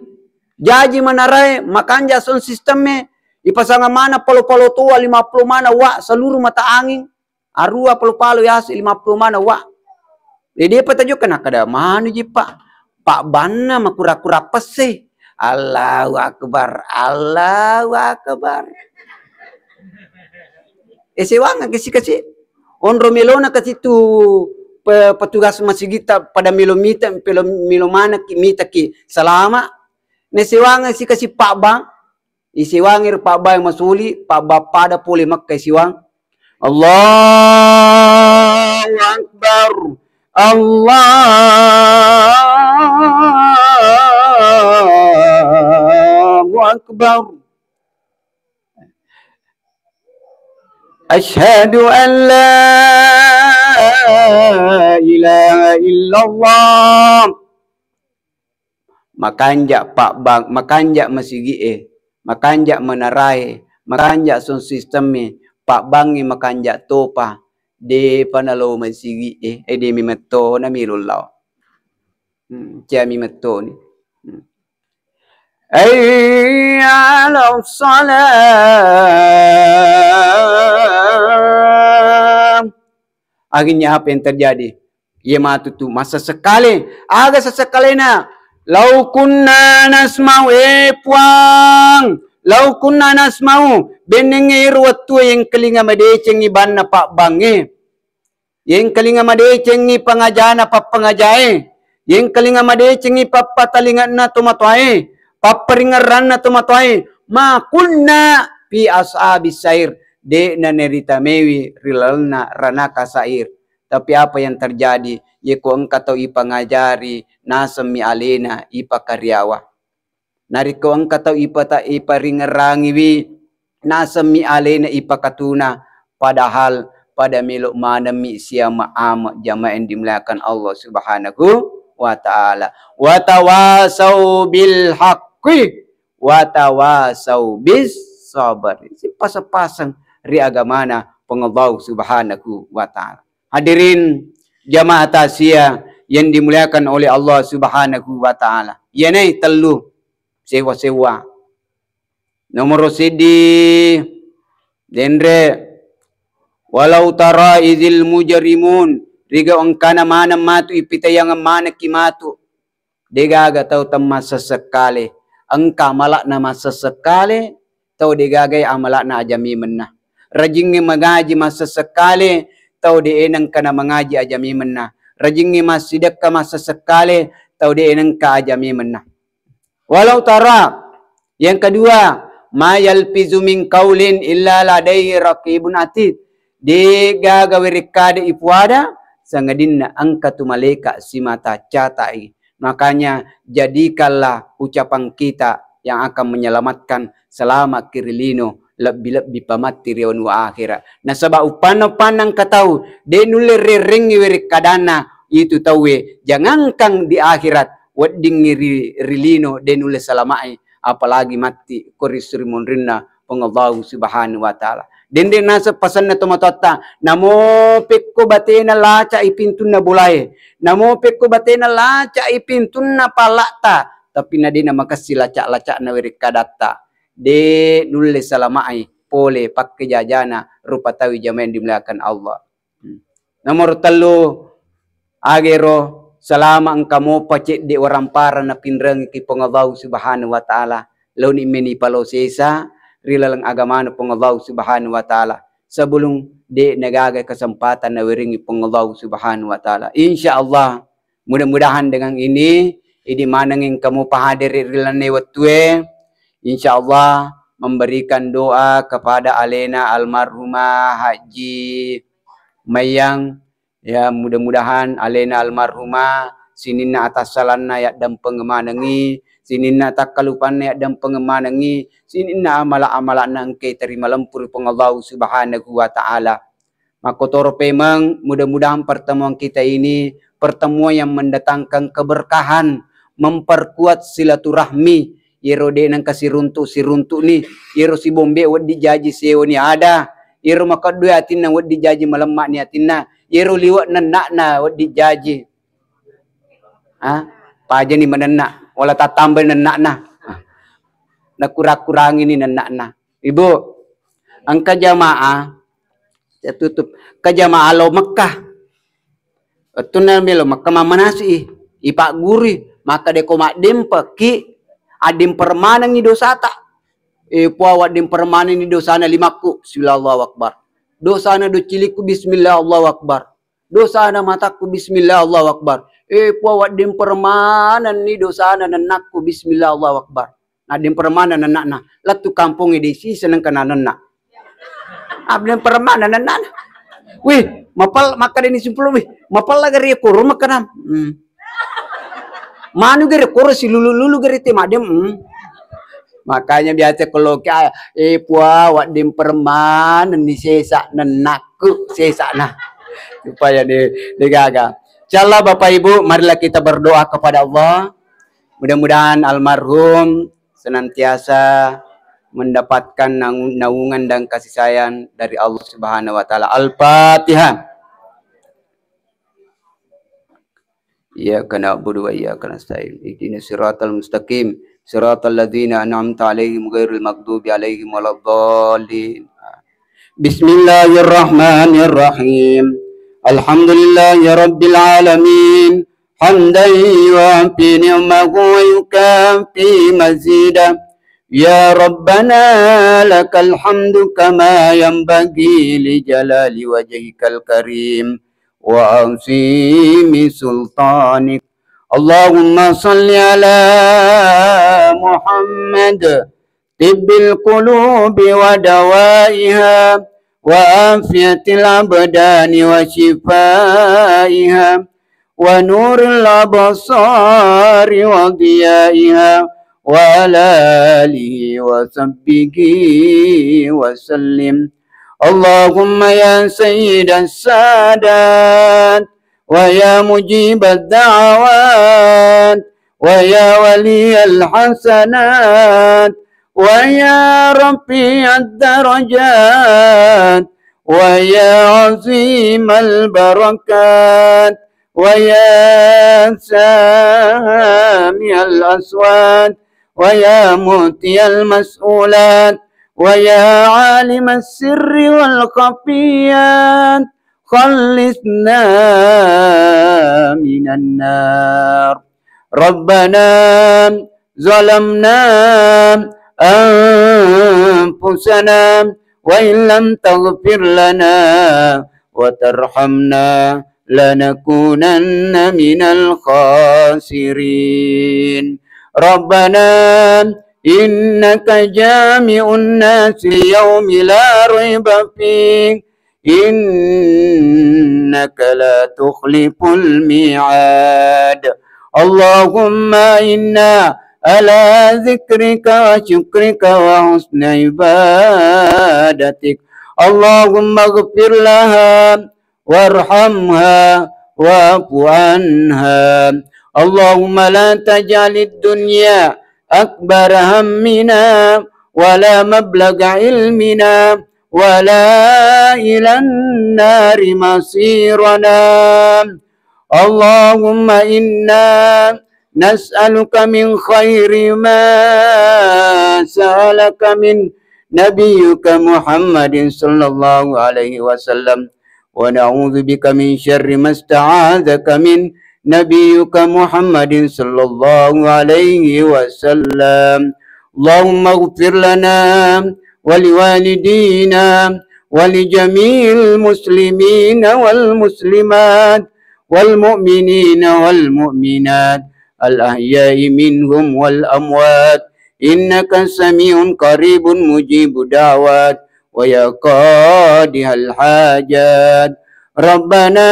Jaji manarai makanja son sistemnya ipasanga mana palo-palo tua 50 mana wa seluruh mata angin arua palo-palo ya 50 mana wa. Jadi apa tajuk kena kada mana je Pak Banna makura-kura pese. Allahu Akbar, Allahu Akbar. Sewanga kasi on romelona kasi tu petugas masjid kita pada milo mana mita ki selama ne sewanga si kasi Pak Bang isiwangir Pak Bang masuli Pak Bapada pole makai siwang Allahu Akbar Allahu Akbar Asyhadu an la ilaha illallah. Makanjak Pak Bang, makanjak masigi makanjak menarai, makanjak son sistemnya Pak Bangi makanjak topa de panalo masigi de mimeto na milullaw. Cia mimeto ni. Hayya 'ala salat. Akhirnya apa yang terjadi? Ia matutu masa sekali, agak sesekali na. Lau kunna nasma'u puang. Lau kunna nasma'u benengir waktu yang kelinga madeceng iban na Pak Bangi. Yang kelinga madeceng ni pengajana Pak pengajae. Yang kelinga madeceng ni papatalingan na tumatuai. Paperingaran na tumatuai. Ma kunna pi ashabis sair. De na nerita mewi rilalna ranaka sair. Tapi apa yang terjadi? Yeko engkau ipangajari nasemi alena ipa karyawa. Nariko engkau ipa ringerangi wi nasemi alena ipa katuna. Padahal pada miluk mana mi siama amat jamaah yang dimuliakan Allah Subhanahu wa ta'ala. Wa tawasau bil haqqi wa tawasau bis sabar. Si pasang-pasang ri agamana pengallahu Subhanahu wa ta'ala. Hadirin jamaah tasya yang dimuliakan oleh Allah Subhanahu wa ta'ala. Yanai telu sewa-sewa. Nomor sidi dendre walau tara izil mujrimun riga angkana mana matu ipitayang mana kimatu. Degaga tau masa sekali. Engka malak na masa sekali tau degagay amalak na ajami menah. Rajingi mengaji masa sekali tau dienang kana mengaji ajami menah. Rajingi masjidak ka masa sekali tau dienang ka ajami menah. Walau tara yang kedua ma yalfizu min qaulin illa ladai raqibun atid. Dega gawirikade ipuada sangadinna angkatu malaikat si mata catai. Makanya jadikanlah ucapan kita yang akan menyelamatkan selama kirilino lebih-lebih pamati rion wa akhirat. Nah sebab upan-upanang katau denule ringi wirikadana itu tawe jangankan di akhirat wedding rilino denule salamai apalagi mati korisuri monrinna pengallahu Subhanahu wa ta'ala. Dende nasa pasan na tumatota namo pekko batena laca ipintun na bulay namo pekko batena laca ipintun na palata tapi na di na makasi laca-laca na wirikadata de nulle salamai pole pakke jajana rupa tawi jamaen dimuliakan Allah. Nomor telu agero selama engkau pacet di orang para na pinrang ki pengallahu Subhanahu wa ta'ala launi meni palo sesa rilalang agama na pengallahu Subhanahu wa ta'ala sebelum de nagagay kesempatan na wiringi pengallahu Subhanahu wa ta'ala. Insyaallah mudah-mudahan dengan ini idi mananging kamu pahadiri rilane watue insyaallah memberikan doa kepada alena almarhumah Haji Mayang ya mudah-mudahan alena almarhumah sinina atas salanna ya dan pengemanangi sinina takalupan ya dan pengemanangi sinina amala-amala nangke terima lempur pengallahu Subhanahu wa ta'ala. Makotoro pemang mudah-mudahan pertemuan kita ini pertemuan yang mendatangkan keberkahan, memperkuat silaturahmi. Iro de nang kasi runtu si runtu ni, iro si bombe wad dijaji seo ni ada, iro makadua atin na wad dijaji malemak ni atin na, iro liwat nenak na wad dijaji. Paja ni menenak, wala tatambal nenak na. nak kurang-kurangin ini nak. Ibu, angka jamaah, saya tutup, ke jamaah lo Mekah. Itu namanya lo Mekah mamanasi, ipak guri, maka deko mak dempa ki, adim permanan ni dosa tak. Puawat dim permanan ni dosana limaku, Bismillah Akbar. Dosana do ciliku, Bismillah Allah Akbar. Dosana mataku, Bismillah Allah Akbar. Puawat dim permanan ni dosana nanakku, Bismillah Allah Akbar. Nah dim permanan nanakna, latu kampung di sini seneng kena nanak. Abdim permanan nanak. Wih, mapal makan ini simpul wih. Mapal lah gari kurus makan. Manu gari kurus si lulu gari te madem. Makanya biasa kalau kaya puawat dim permanan ni sesak nanakku sesak nah. Supaya digaga. Insyaallah Bapak Ibu, marilah kita berdoa kepada Allah. Mudah-mudahan almarhum senantiasa mendapatkan naungan dan kasih sayang dari Allah Subhanahu wa taala. Al-Fatihah. Iyyaka na'budu wa iyyaka nasta'in. Ihdinas siratal mustaqim, siratal ladzina an'amta 'alaihim ghairil maghdubi 'alaihim waladdallin. Bismillahirrahmanirrahim. Alhamdulillahi rabbil alamin. Hamdan yu'afi ni'mahu wa yukafi mazidah. Ya Rabbana lakal hamdu kama yanbaghi li jalali wajhikal karim wa azimi sultanik. Allahumma salli ala Muhammad tibbil qulubi wa dawaiha wa afiyatil abdani wa shifaiha wa nuril absari wa diyaiha wa ala alihi wa sahbihi wa sallim. Allahumma ya sayyidas sadat wa ya mujibad da'awat wa ya waliyal hasanat wa ya rafi'ad darajat wa ya azimal barakat wa ya sami'al aswat ويا مؤتي المسؤولات ويا عالم السر والخفيات خلصنا من النار. ربنا ظلمنا أنفسنا وإن لم تغفر لنا وترحمنا لنكونن من الخاسرين. ربنا إنك جامع الناس ليوم لا ريب فيه إنك لا تخلف الميعاد. اللهم إنا على ذكرك وشكرك وحسن عبادتك. اللهم اغفر لها وارحمها واعف عنها. اللهم لا تجعل الدنيا أكبر همنا ولا مبلغ علمنا ولا إلى النار مصيرنا. اللهم إنا نسألك من خير ما سألك من نبيك محمد صلى الله عليه وسلم ونعوذ بك من شر ما استعاذك من نبيك محمد صلى الله عليه وسلم. اللهم اغفر لنا ولوالدينا ولجميع المسلمين والمسلمات والمؤمنين والمؤمنات الأحياء منهم والأموات إنك سميع قريب مجيب دعوات ويا قاضي الحاجات. ربنا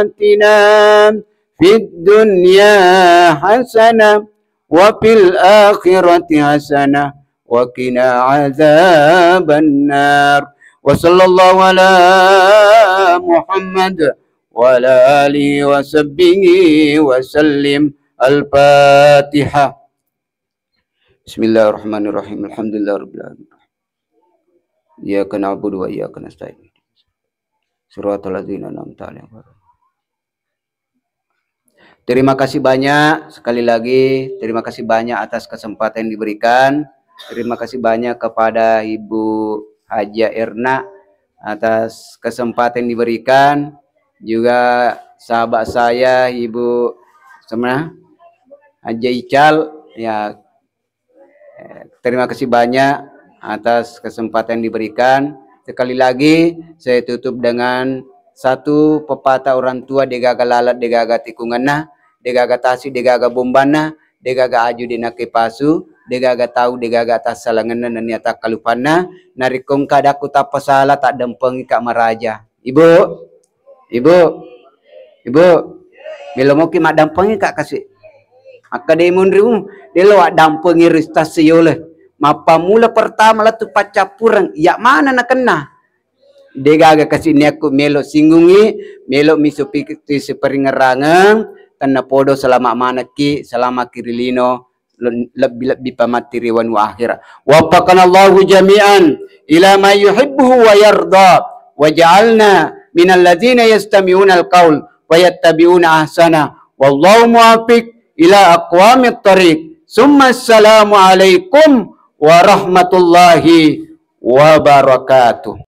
آتنا في الدنيا حسنة وفي الآخرة حسنة وقنا عذاب النار. وصلى الله على محمد وعلى آله وصحبه وسلم. الفاتحة. بسم الله الرحمن الرحيم. الحمد لله رب العالمين. إياك نعبد وإياك نستعين. صراط الذين أنعمت عليهم. Terima kasih banyak sekali lagi. Terima kasih banyak atas kesempatan yang diberikan. Terima kasih banyak kepada Ibu Haja Erna atas kesempatan yang diberikan. Juga sahabat saya Ibu Haja Ical, ya, terima kasih banyak atas kesempatan yang diberikan. Sekali lagi saya tutup dengan satu pepatah orang tua, degaga lalat degaga tikunganna, degaga tasi degaga bombana, degaga aju dinake pasu, degaga tahu degaga atas salanganna naniata kalupanna, narikong kadaku tak pasala tak dempengi kak maraja. Ibu, bila mau ki mak dampengi kak kasih. Akademun riu delo dampengi ristasio le. Mapa mula pertama lah tu pacapurang. Ya mana nak kena? Degaga kasih ni aku melok singgungi, melok misupikti seperingerangang, tanah podo selama mana ki, selama kirilino lebih pamatiri wan wa akhirah. Wafaqanallahu jami'an ila ma yuhibbuhu wa yarda wa ja'alna minal ladzina yastami'una al-qaul wa yattabi'una ahsana. Wallahu muwaffiq ila aqwamit thariq. Summa assalamu alaikum warahmatullahi wabarakatuh.